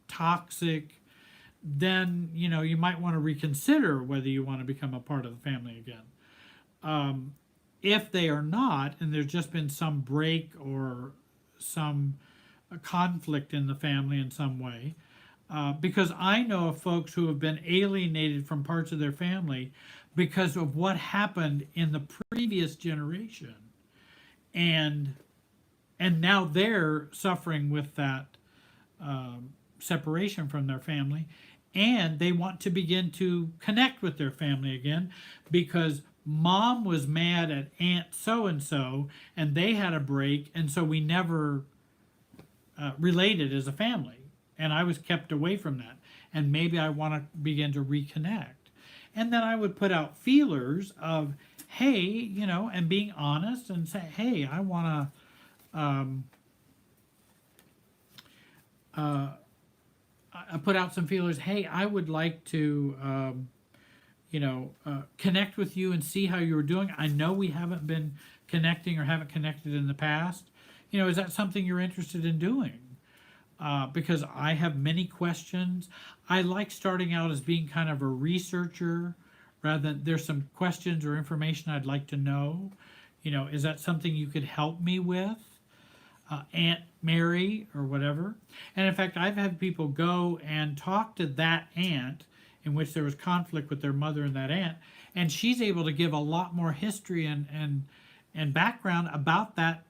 toxic, then you might want to reconsider whether you want to become a part of the family again. If they are not, and there's just been some break or some conflict in the family in some way, because I know of folks who have been alienated from parts of their family because of what happened in the previous generation, and now they're suffering with that separation from their family, and they want to begin to connect with their family again because mom was mad at aunt so-and-so and they had a break, and so we never related as a family, and I was kept away from that, and maybe I want to begin to reconnect. And then I would put out feelers of, hey, and being honest and say, hey, I want to I put out some feelers. Hey, I would like to, connect with you and see how you're doing. I know we haven't been connecting or haven't connected in the past. Is that something you're interested in doing? Because I have many questions. I like starting out as being kind of a researcher rather than there's some questions or information I'd like to know. Is that something you could help me with? Aunt Mary or whatever. And in fact, I've had people go and talk to that aunt in which there was conflict with their mother and that aunt, and she's able to give a lot more history and background about that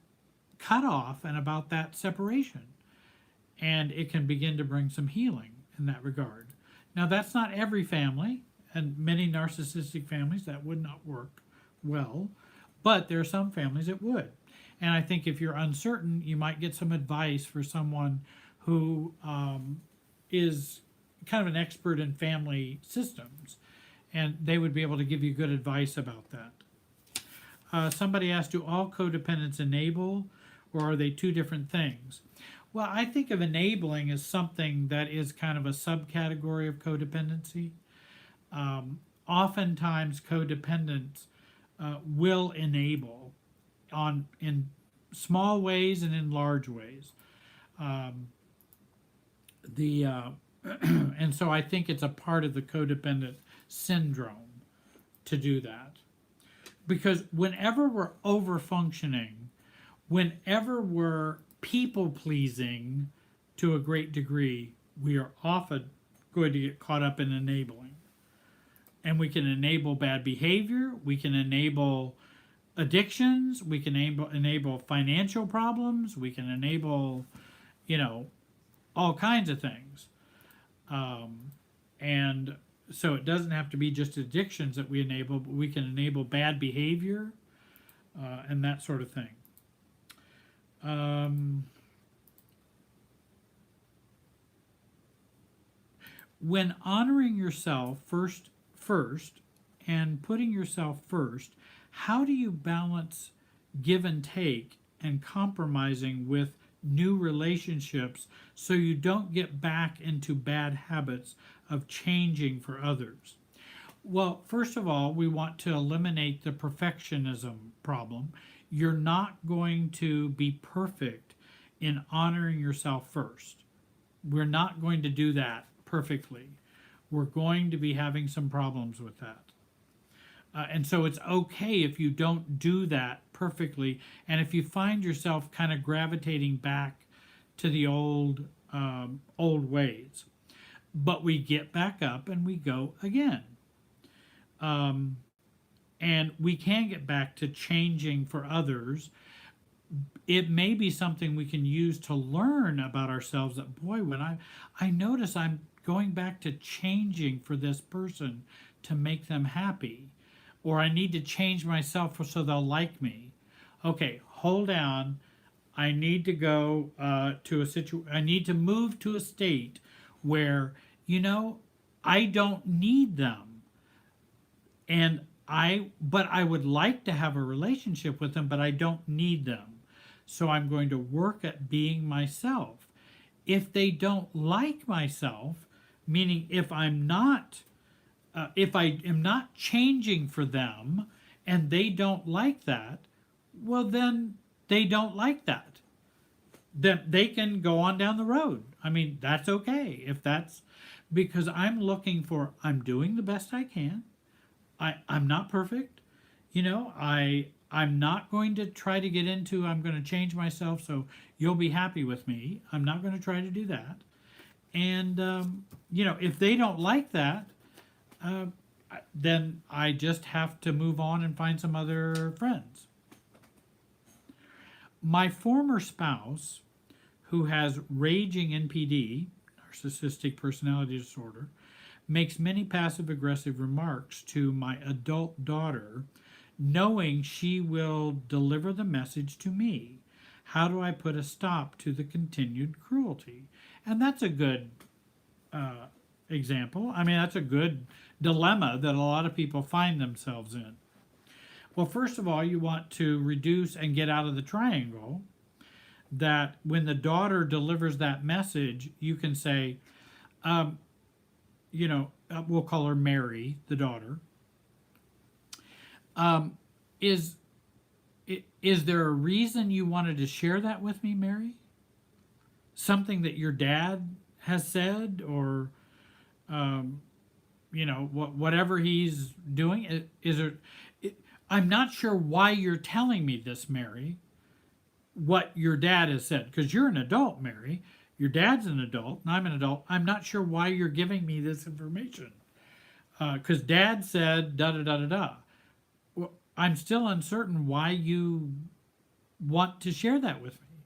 cutoff and about that separation. And it can begin to bring some healing in that regard. Now, that's not every family, and many narcissistic families that would not work well, but there are some families that would. And I think if you're uncertain, you might get some advice for someone who is kind of an expert in family systems and they would be able to give you good advice about that. Somebody asked, do all codependents enable, or are they two different things? Well, I think of enabling as something that is kind of a subcategory of codependency. Oftentimes, codependents will enable in small ways and in large ways. And so I think it's a part of the codependent syndrome to do that. Because whenever we're over functioning, whenever we're people pleasing to a great degree, we are often going to get caught up in enabling. And we can enable bad behavior, we can enable addictions, we can enable financial problems, we can enable, all kinds of things. And so it doesn't have to be just addictions that we enable, but we can enable bad behavior and that sort of thing. When honoring yourself first and putting yourself first, how do you balance give and take and compromising with new relationships so you don't get back into bad habits of changing for others? Well, first of all, we want to eliminate the perfectionism problem. You're not going to be perfect in honoring yourself first. We're not going to do that perfectly. We're going to be having some problems with that. And so it's okay if you don't do that perfectly, and if you find yourself kind of gravitating back to the old ways. But we get back up and we go again. And we can get back to changing for others. It may be something we can use to learn about ourselves, that, boy, when I notice I'm going back to changing for this person to make them happy, or I need to change myself so they'll like me. Okay, hold on. I need to go I need to move to a state where, I don't need them. But I would like to have a relationship with them, but I don't need them. So I'm going to work at being myself. If they don't like myself, meaning if I am not changing for them and they don't like that, well, then they don't like that. Then they can go on down the road. I mean, that's okay. If that's because I'm I'm doing the best I can. I'm not perfect. I'm not going to try to get into, I'm going to change myself so you'll be happy with me. I'm not going to try to do that. And, if they don't like that, then I just have to move on and find some other friends. My former spouse, who has raging NPD, narcissistic personality disorder, makes many passive-aggressive remarks to my adult daughter, knowing she will deliver the message to me. How do I put a stop to the continued cruelty? And that's a good example. I mean, that's a good dilemma that a lot of people find themselves in. Well, first of all, you want to reduce and get out of the triangle, that when the daughter delivers that message, you can say, we'll call her Mary, the daughter. Is there a reason you wanted to share that with me, Mary? Something that your dad has said, or whatever he's doing? I'm not sure why you're telling me this, Mary, what your dad has said, because you're an adult, Mary. Your dad's an adult, and I'm an adult. I'm not sure why you're giving me this information. Because Dad said da-da-da-da-da. Well, I'm still uncertain why you want to share that with me.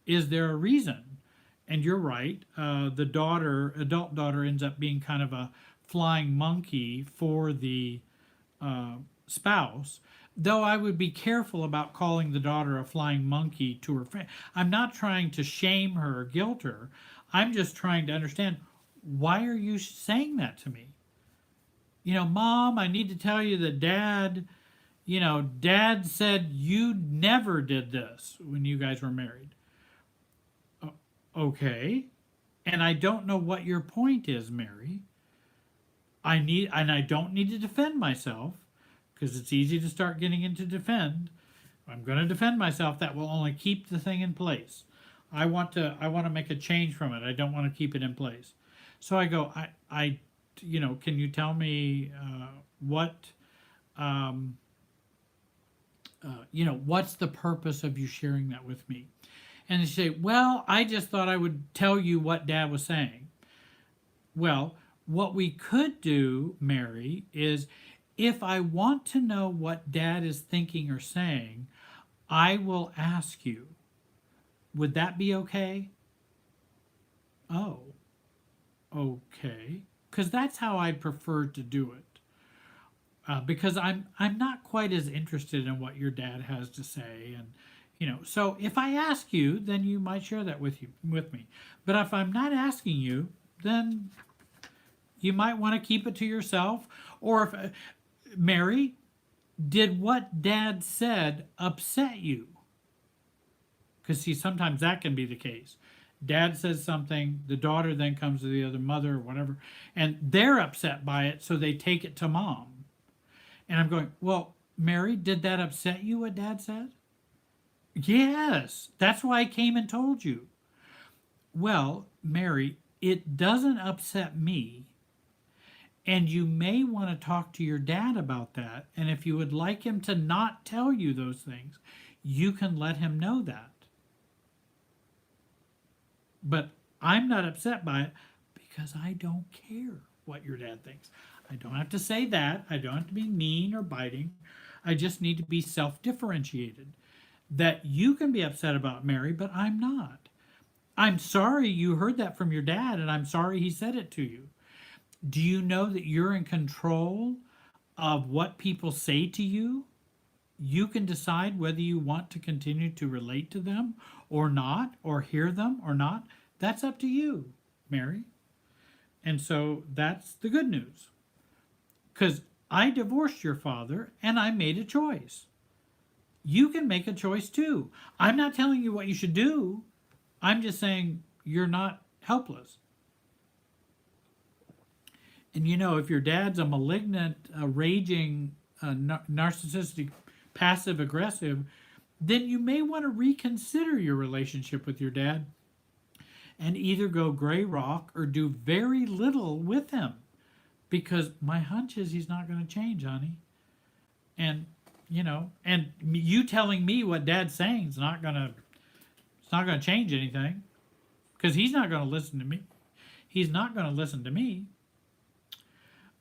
Is there a reason? And you're right. The adult daughter, ends up being kind of a flying monkey for the spouse. Though I would be careful about calling the daughter a flying monkey to her friend. I'm not trying to shame her or guilt her. I'm just trying to understand, why are you saying that to me? Mom, I need to tell you that Dad said you never did this when you guys were married. Okay. And I don't know what your point is, Mary. I don't need to defend myself because it's easy to start getting into defend. I'm going to defend myself. That will only keep the thing in place. I want to make a change from it. I don't want to keep it in place. So I go, can you tell me what, um, what's the purpose of you sharing that with me? And they say, well, I just thought I would tell you what Dad was saying. Well, what we could do, Mary, is if I want to know what Dad is thinking or saying, I will ask you. Would that be okay? Oh, okay. Because that's how I prefer to do it. Because I'm not quite as interested in what your dad has to say, and so if I ask you, then you might share that with me. But if I'm not asking you, then you might want to keep it to yourself. Or if Mary, did what Dad said upset you? Because see, sometimes that can be the case. Dad says something, the daughter then comes to the other mother or whatever, and they're upset by it, so they take it to Mom. And I'm going, well, Mary, did that upset you what Dad said? Yes, that's why I came and told you. Well, Mary, it doesn't upset me. And you may want to talk to your dad about that. And if you would like him to not tell you those things, you can let him know that. But I'm not upset by it because I don't care what your dad thinks. I don't have to say that. I don't have to be mean or biting. I just need to be self-differentiated. That you can be upset about, Mary, but I'm not. I'm sorry you heard that from your dad, and I'm sorry he said it to you. Do you know that you're in control of what people say to you? You can decide whether you want to continue to relate to them or not, or hear them or not. That's up to you, Mary. And so that's the good news. Because I divorced your father and I made a choice. You can make a choice too. I'm not telling you what you should do. I'm just saying you're not helpless. And if your dad's a malignant, raging, narcissistic, passive aggressive, then you may want to reconsider your relationship with your dad and either go gray rock or do very little with him. Because my hunch is he's not going to change, honey. And and you telling me what Dad's saying is not gonna change anything, because he's not going to listen to me. He's not going to listen to me.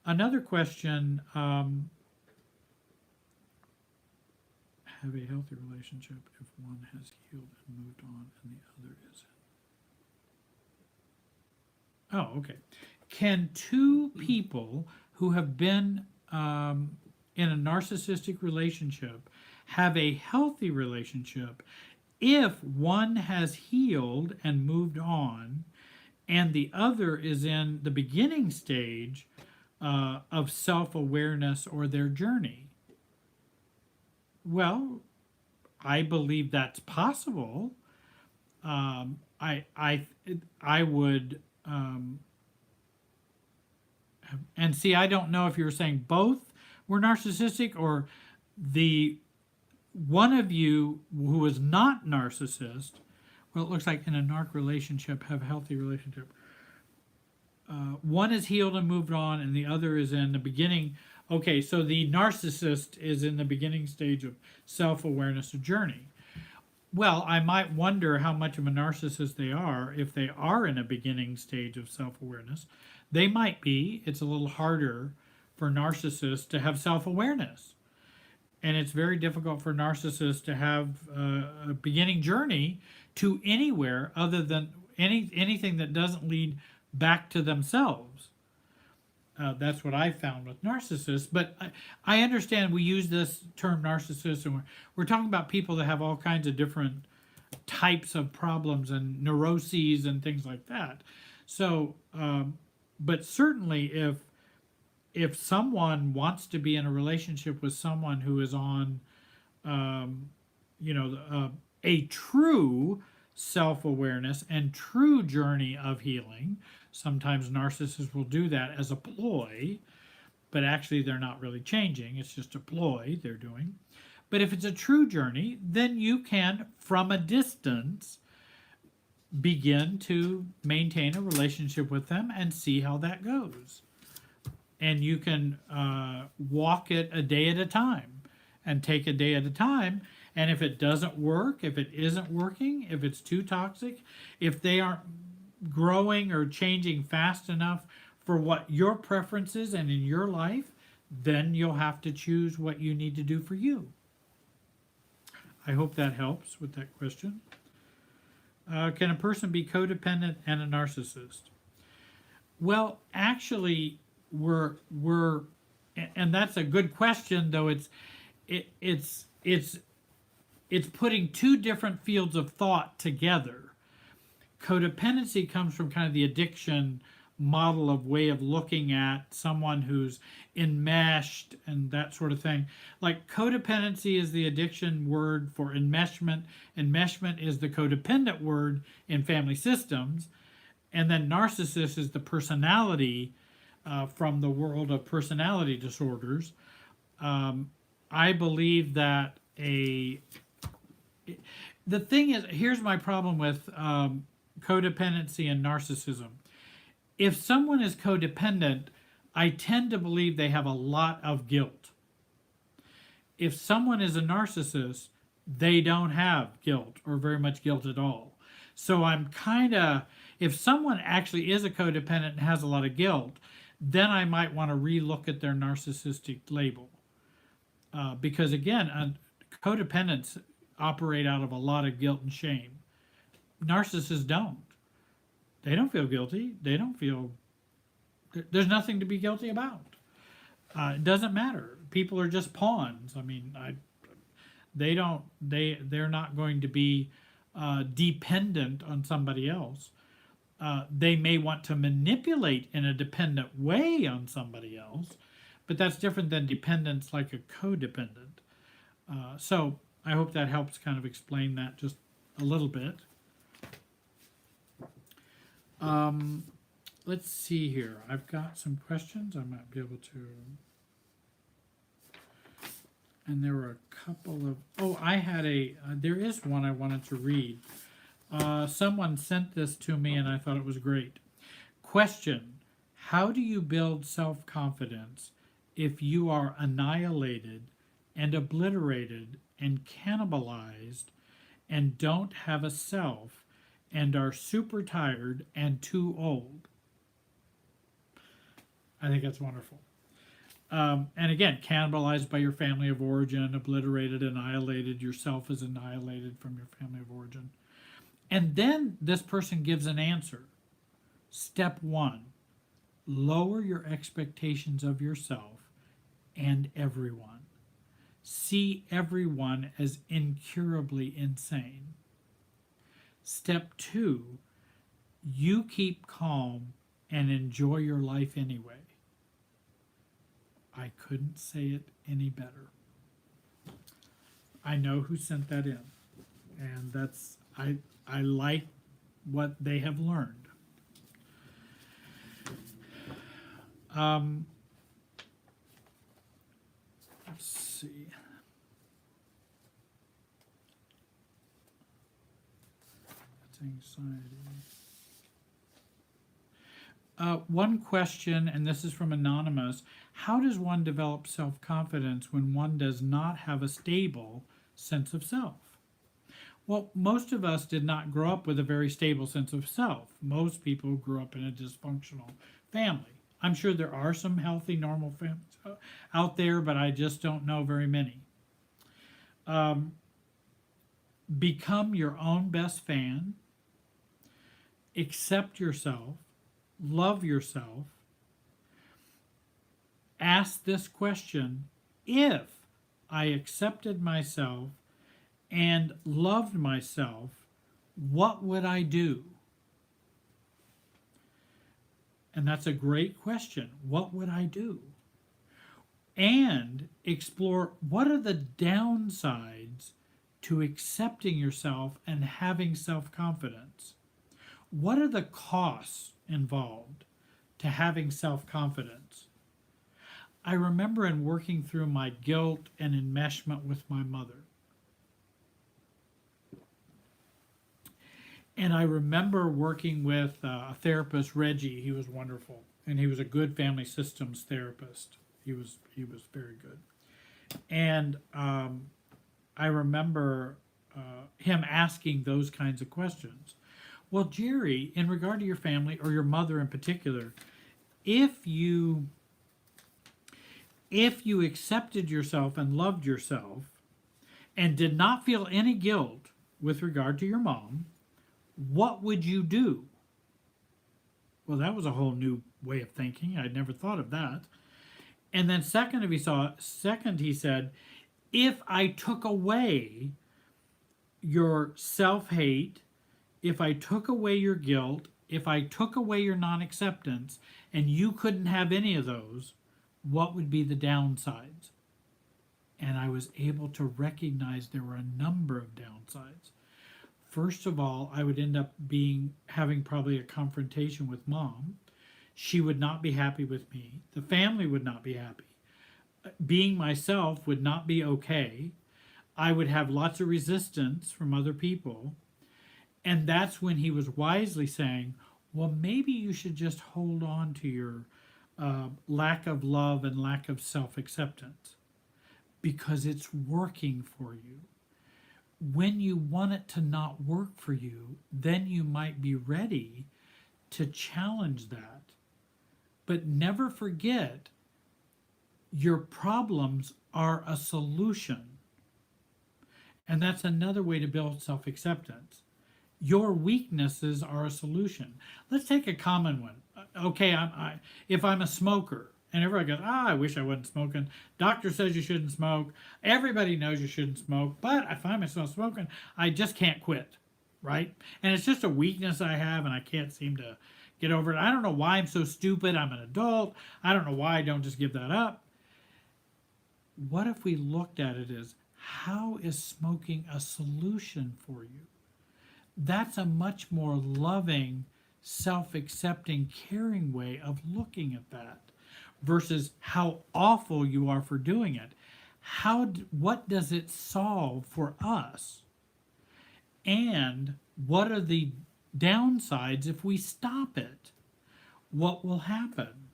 Another question: have a healthy relationship if one has healed and moved on and the other isn't? Oh, okay. Can two people who have been in a narcissistic relationship have a healthy relationship if one has healed and moved on and the other is in the beginning stage of self-awareness or their journey? Well, I believe that's possible. I would and see, I don't know if you were saying both were narcissistic or the one of you who is not narcissist. Well, it looks like in a narc relationship, have a healthy relationship. One is healed and moved on, and the other is in the beginning. Okay, so the narcissist is in the beginning stage of self-awareness or journey. Well, I might wonder how much of a narcissist they are if they are in a beginning stage of self-awareness. They might be. It's a little harder for narcissists to have self-awareness. And it's very difficult for narcissists to have a beginning journey to anywhere other than anything that doesn't lead back to themselves. That's what I found with narcissists. But I understand we use this term narcissist, and we're talking about people that have all kinds of different types of problems and neuroses and things like that. So, but certainly if if someone wants to be in a relationship with someone who is on, you know, a true self-awareness and true journey of healing, sometimes narcissists will do that as a ploy, but actually they're not really changing. It's just a ploy they're doing. But if it's a true journey, then you can, from a distance, begin to maintain a relationship with them and see how that goes. And you can walk it a day at a time and take a day at a time. And if it doesn't work, if it isn't working, if it's too toxic, if they aren't growing or changing fast enough for what your preferences and in your life, then you'll have to choose what you need to do for you. I hope that helps with that question. Can a person be codependent and a narcissist? Well, actually, and that's a good question, though it's putting two different fields of thought together. Codependency comes from kind of the addiction model of way of looking at someone who's enmeshed and that sort of thing. Like codependency is the addiction word for enmeshment. Enmeshment is the codependent word in family systems. And then narcissist is the personality from the world of personality disorders. I believe that the thing is, here's my problem with codependency and narcissism. If someone is codependent, I tend to believe they have a lot of guilt. If someone is a narcissist, they don't have guilt or very much guilt at all. So I'm kind of, if someone actually is a codependent and has a lot of guilt, then I might want to relook at their narcissistic label. Because again, codependents operate out of a lot of guilt and shame. Narcissists don't. They don't feel guilty. They don't feel, there's nothing to be guilty about. It doesn't matter. People are just pawns. I mean, they're not going to be dependent on somebody else. They may want to manipulate in a dependent way on somebody else, but that's different than dependence like a codependent. So I hope that helps kind of explain that just a little bit. Let's see here. I've got some questions. I might be able to. And there were a couple of. Oh, I had there is one I wanted to read. Someone sent this to me and I thought it was great. Question: how do you build self-confidence if you are annihilated and obliterated and cannibalized and don't have a self and are super tired and too old? I think that's wonderful. And again, cannibalized by your family of origin, obliterated, annihilated, yourself is annihilated from your family of origin. And then this person gives an answer. Step 1, lower your expectations of yourself and everyone. See everyone as incurably insane. Step 2, you keep calm and enjoy your life anyway. I couldn't say it any better. I know who sent that in, and that's I like what they have learned. Let's see. That's anxiety. One question, and this is from Anonymous: how does one develop self-confidence when one does not have a stable sense of self? Well, most of us did not grow up with a very stable sense of self. Most people grew up in a dysfunctional family. I'm sure there are some healthy, normal families out there, but I just don't know very many. Become your own best fan. Accept yourself. Love yourself. Ask this question: if I accepted myself and loved myself, what would I do? And that's a great question. What would I do? and explore what are the downsides to accepting yourself and having self-confidence. What are the costs involved to having self-confidence? I remember in working through my guilt and enmeshment with my mother. And I remember working with a therapist, Reggie. He was wonderful, and he was a good family systems therapist. He was very good. And I remember him asking those kinds of questions. Well, Jerry, in regard to your family or your mother in particular, if you accepted yourself and loved yourself and did not feel any guilt with regard to your mom, what would you do? Well, that was a whole new way of thinking. I'd never thought of that. And then second, he said, if I took away your self-hate, if I took away your guilt, if I took away your non-acceptance, and you couldn't have any of those, what would be the downsides? And I was able to recognize there were a number of downsides. First of all, I would end up having probably a confrontation with mom. She would not be happy with me. The family would not be happy. Being myself would not be okay. I would have lots of resistance from other people. And that's when he was wisely saying, well, maybe you should just hold on to your lack of love and lack of self-acceptance because it's working for you. When you want it to not work for you, then you might be ready to challenge that. But never forget, your problems are a solution. And that's another way to build self-acceptance. Your weaknesses are a solution. Let's take a common one. Okay, if I'm a smoker, and everybody goes, I wish I wasn't smoking. Doctor says you shouldn't smoke. Everybody knows you shouldn't smoke. But I find myself smoking. I just can't quit, right? And it's just a weakness I have, and I can't seem to get over it. I don't know why I'm so stupid. I'm an adult. I don't know why I don't just give that up. What if we looked at it as, how is smoking a solution for you? That's a much more loving, self-accepting, caring way of looking at that versus how awful you are for doing it. What does it solve for us? And what are the downsides if we stop it? What will happen?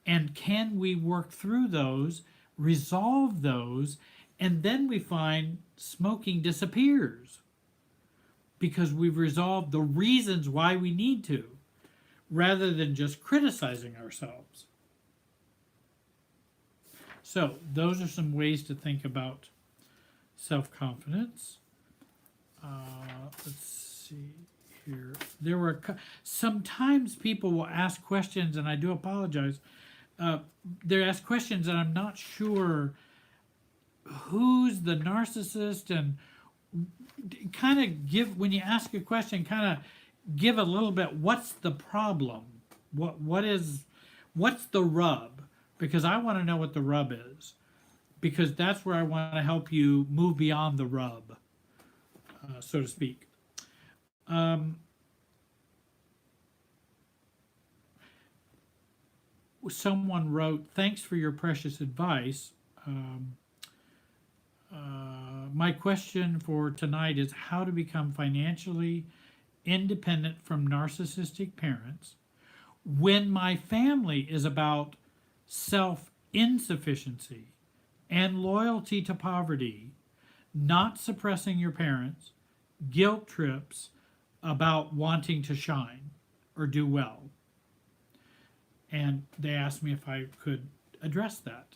And can we work through those, resolve those, and then we find smoking disappears because we've resolved the reasons why we need to, rather than just criticizing ourselves. So those are some ways to think about self-confidence. Let's see here. There were sometimes people will ask questions, and I do apologize. They ask questions, and I'm not sure who's the narcissist, and kind of give, when you ask a question, kind of give a little bit, what's the problem? What's the rub? Because I want to know what the rub is, because that's where I want to help you move beyond the rub, so to speak. Someone wrote, thanks for your precious advice. My question for tonight is how to become financially independent from narcissistic parents when my family is about self-insufficiency and loyalty to poverty, not suppressing your parents, guilt trips about wanting to shine or do well. And they asked me if I could address that.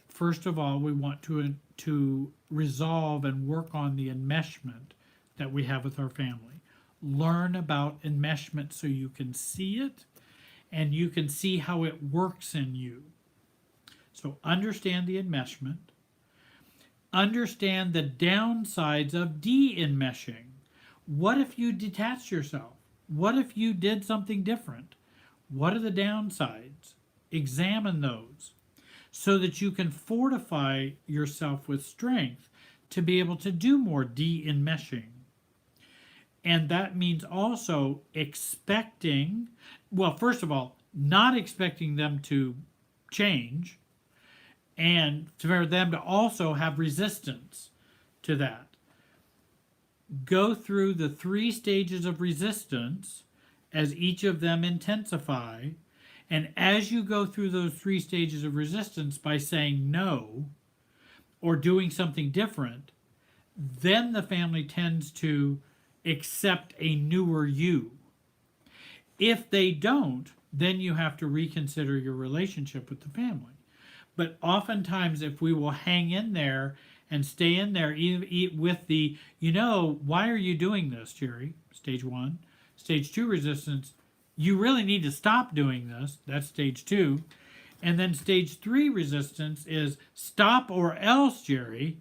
First of all, we want to resolve and work on the enmeshment that we have with our family. Learn about enmeshment so you can see it and you can see how it works in you. So understand the enmeshment. Understand the downsides of de-enmeshing. What if you detach yourself? What if you did something different? What are the downsides? Examine those. so that you can fortify yourself with strength to be able to do more de-enmeshing. And that means also expecting, well, first of all, not expecting them to change, and for them to also have resistance to that. Go through the 3 stages of resistance as each of them intensify. And as you go through those 3 stages of resistance by saying no or doing something different, then the family tends to accept a newer you. If they don't, then you have to reconsider your relationship with the family. But oftentimes, if we will hang in there and stay in there with the, why are you doing this, Jerry? Stage 1. Stage 2 resistance, you really need to stop doing this. That's stage 2. And then stage 3 resistance is stop or else, Jerry,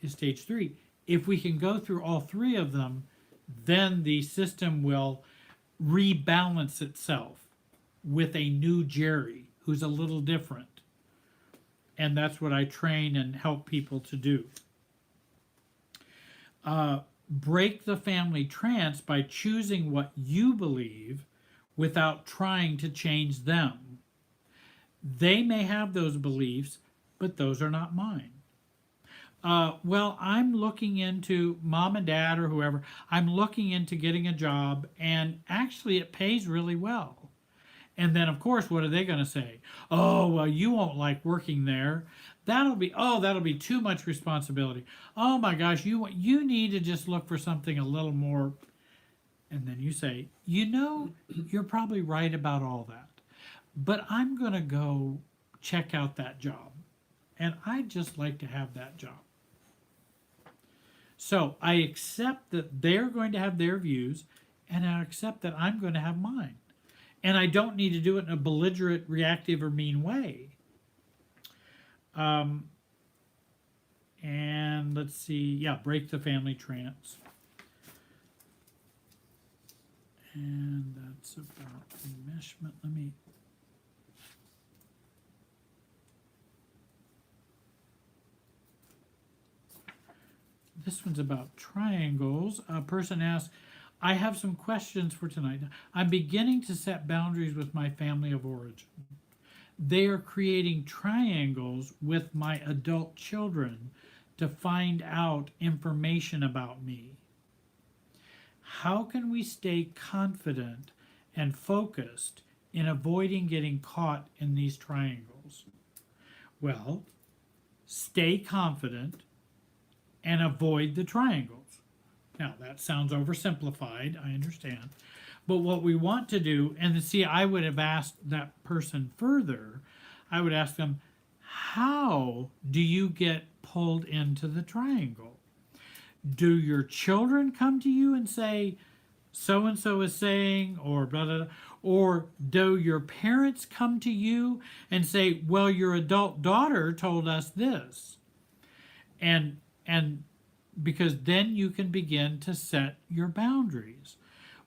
is stage 3. If we can go through all 3 of them, then the system will rebalance itself with a new Jerry who's a little different. And that's what I train and help people to do. Break the family trance by choosing what you believe without trying to change them. They may have those beliefs, but those are not mine. Well, I'm looking into mom and dad or whoever, I'm looking into getting a job, and actually it pays really well. And then, of course, what are they going to say? Oh, well, you won't like working there. That'll be too much responsibility. Oh my gosh, you need to just look for something a little more. And then you say, you're probably right about all that, but I'm going to go check out that job, and I'd just like to have that job. So I accept that they're going to have their views, and I accept that I'm going to have mine. And I don't need to do it in a belligerent, reactive, or mean way. And let's see, break the family trance. And that's about enmeshment. This one's about triangles. A person asks, I have some questions for tonight. I'm beginning to set boundaries with my family of origin. They are creating triangles with my adult children to find out information about me. How can we stay confident and focused in avoiding getting caught in these triangles? Well, stay confident and avoid the triangles. Now, that sounds oversimplified, I understand. But what we want to do, and see, I would have asked that person further, I would ask them, how do you get pulled into the triangle? Do your children come to you and say, so-and-so is saying, or blah, blah, blah, or do your parents come to you and say, well, your adult daughter told us this? And because then you can begin to set your boundaries.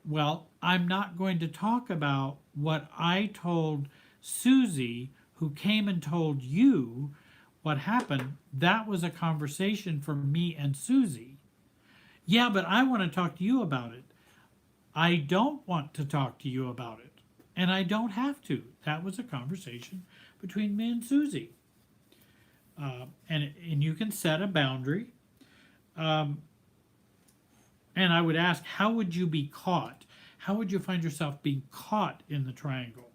Well, I'm not going to talk about what I told Susie, who came and told you what happened. That was a conversation for me and Susie. Yeah, but I want to talk to you about it. I don't want to talk to you about it, and I don't have to. That was a conversation between me and Susie. And you can set a boundary. And I would ask, how would you be caught? How would you find yourself being caught in the triangle?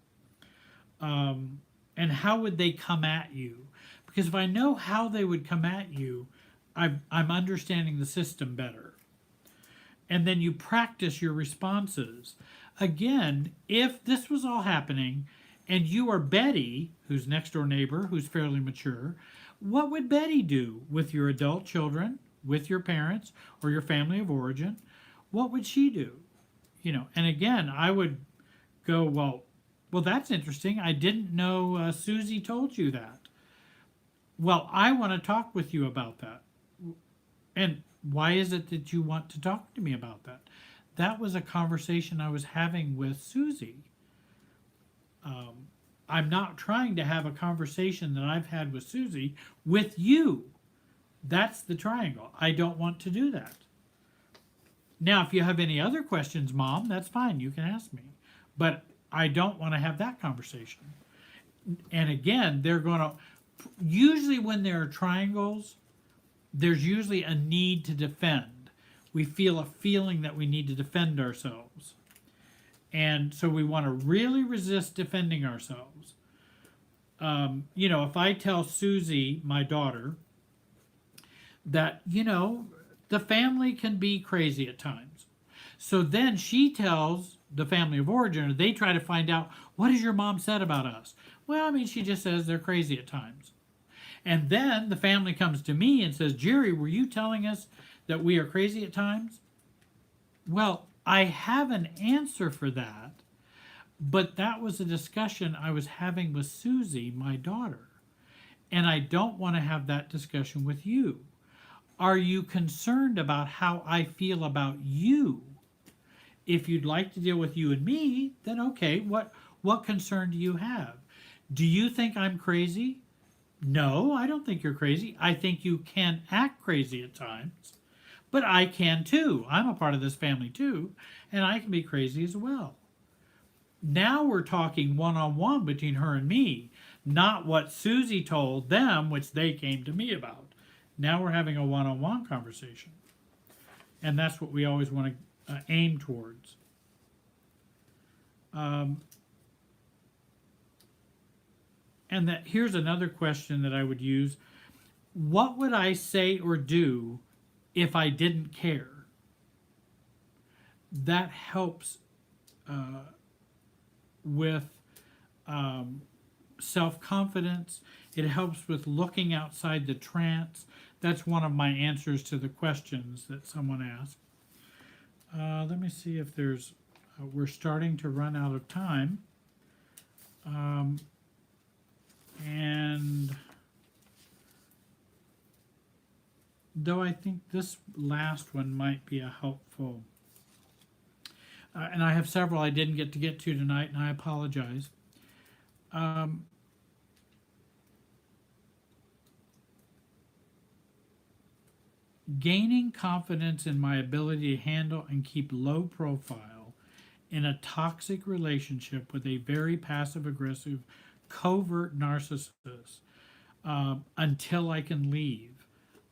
And how would they come at you? Because if I know how they would come at you, I'm understanding the system better. And then you practice your responses. Again, if this was all happening and you are Betty, who's next door neighbor, who's fairly mature, what would Betty do with your adult children, with your parents, or your family of origin? What would she do? And again, I would go, well, that's interesting. I didn't know Susie told you that. Well, I want to talk with you about that. And why is it that you want to talk to me about that? That was a conversation I was having with Susie. I'm not trying to have a conversation that I've had with Susie with you. That's the triangle. I don't want to do that. Now, if you have any other questions, Mom, that's fine. You can ask me. But I don't want to have that conversation. And again, they're going to, usually when there are triangles, there's usually a need to defend. We feel a feeling that we need to defend ourselves. And so we want to really resist defending ourselves. If I tell Susie, my daughter, that, the family can be crazy at times. So then she tells the family of origin, or they try to find out, what has your mom said about us? Well, she just says they're crazy at times. And then the family comes to me and says, Jerry, were you telling us that we are crazy at times? Well, I have an answer for that, but that was a discussion I was having with Susie, my daughter. And I don't want to have that discussion with you. Are you concerned about how I feel about you? If you'd like to deal with you and me, then okay, what concern do you have? Do you think I'm crazy? No, I don't think you're crazy. I think you can act crazy at times, but I can too. I'm a part of this family too, and I can be crazy as well. Now we're talking one-on-one between her and me, not what Susie told them, which they came to me about. Now we're having a one-on-one conversation. And that's what we always want to aim towards. And that here's another question that I would use. What would I say or do if I didn't care? That helps with self-confidence. It helps with looking outside the trance. That's one of my answers to the questions that someone asked. Let me see if there's, we're starting to run out of time. And though I think this last one might be a helpful, and I have several I didn't get to tonight, and I apologize. Gaining confidence in my ability to handle and keep low profile in a toxic relationship with a very passive-aggressive, covert narcissist until I can leave.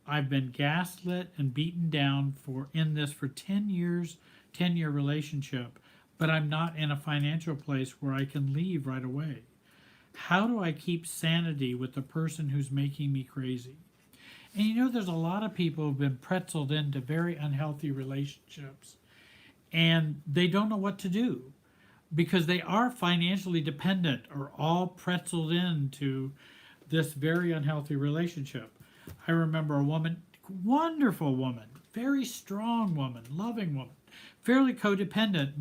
I've been gaslit and beaten down in this for 10 years, 10-year relationship, but I'm not in a financial place where I can leave right away. How do I keep sanity with the person who's making me crazy? And there's a lot of people who've been pretzeled into very unhealthy relationships, and they don't know what to do because they are financially dependent or all pretzeled into this very unhealthy relationship. I remember a woman, wonderful woman, very strong woman, loving woman, fairly codependent,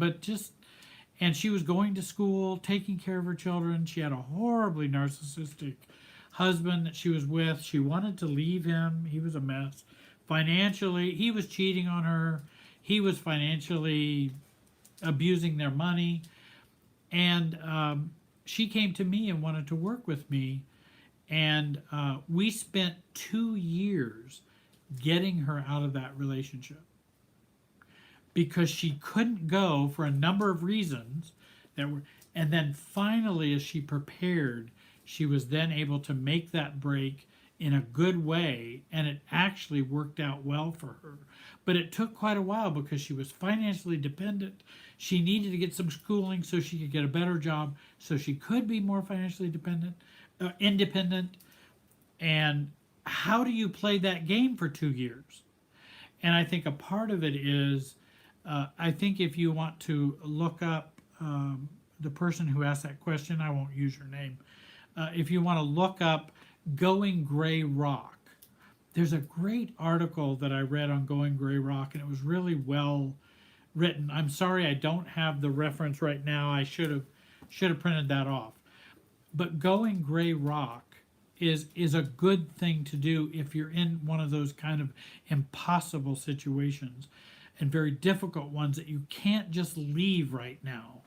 and she was going to school, taking care of her children. She had a horribly narcissistic husband that she was with. She wanted to leave him. He was a mess. Financially, he was cheating on her. He was financially abusing their money. And she came to me and wanted to work with me. And we spent 2 years getting her out of that relationship because she couldn't go for a number of reasons and then finally, as she prepared, she was then able to make that break in a good way, and it actually worked out well for her. But it took quite a while because she was financially dependent. She needed to get some schooling so she could get a better job, so she could be more financially independent. And how do you play that game for 2 years? And I think a part of it is, I think if you want to look up the person who asked that question, I won't use your name. If you want to look up Going Gray Rock, there's a great article that I read on Going Gray Rock, and it was really well written. I'm sorry I don't have the reference right now. I should have printed that off. But Going Gray Rock is a good thing to do if you're in one of those kind of impossible situations and very difficult ones that you can't just leave right now.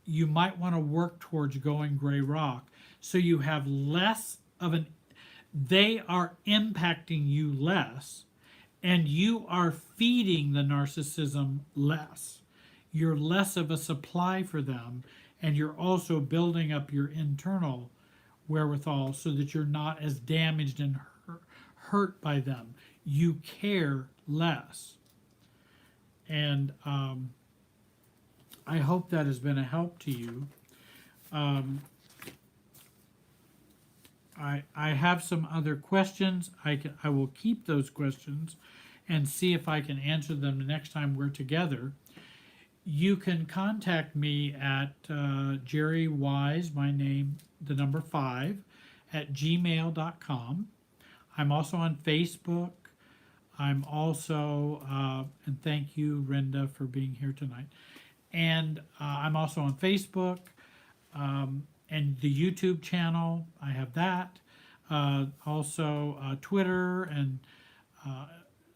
you might want to work towards going gray rock so you have less of an, they are impacting you less, and you are feeding the narcissism less. You're less of a supply for them, and you're also building up your internal wherewithal so that you're not as damaged and hurt by them. You care less. And I hope that has been a help to you. I have some other questions. I will keep those questions and see if I can answer them the next time we're together. You can contact me at Jerry Wise, my name, the number 5, at gmail.com. I'm also on Facebook. I'm also, and thank you, Rinda, for being here tonight. And I'm also on Facebook and the YouTube channel. I have that. Also Twitter and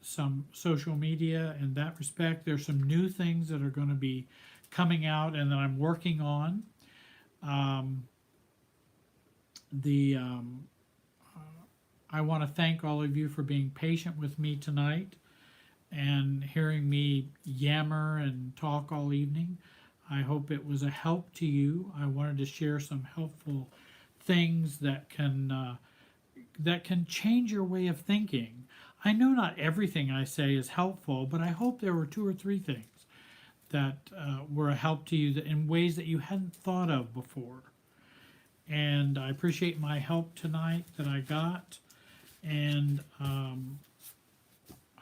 some social media in that respect. There's some new things that are going to be coming out and that I'm working on. I want to thank all of you for being patient with me tonight and hearing me yammer and talk all evening. I hope it was a help to you. I wanted to share some helpful things that can change your way of thinking. I know not everything I say is helpful, but I hope there were 2 or 3 things that were a help to you in ways that you hadn't thought of before. And I appreciate my help tonight that I got. And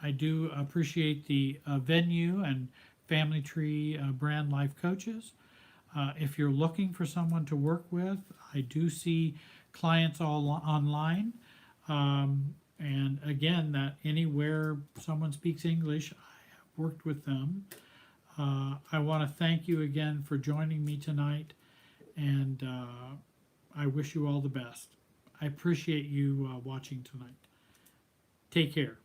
I do appreciate the venue and Family Tree Brand Life Coaches. If you're looking for someone to work with, I do see clients all online. And again, that anywhere someone speaks English, I have worked with them. I want to thank you again for joining me tonight, and I wish you all the best. I appreciate you watching tonight. Take care.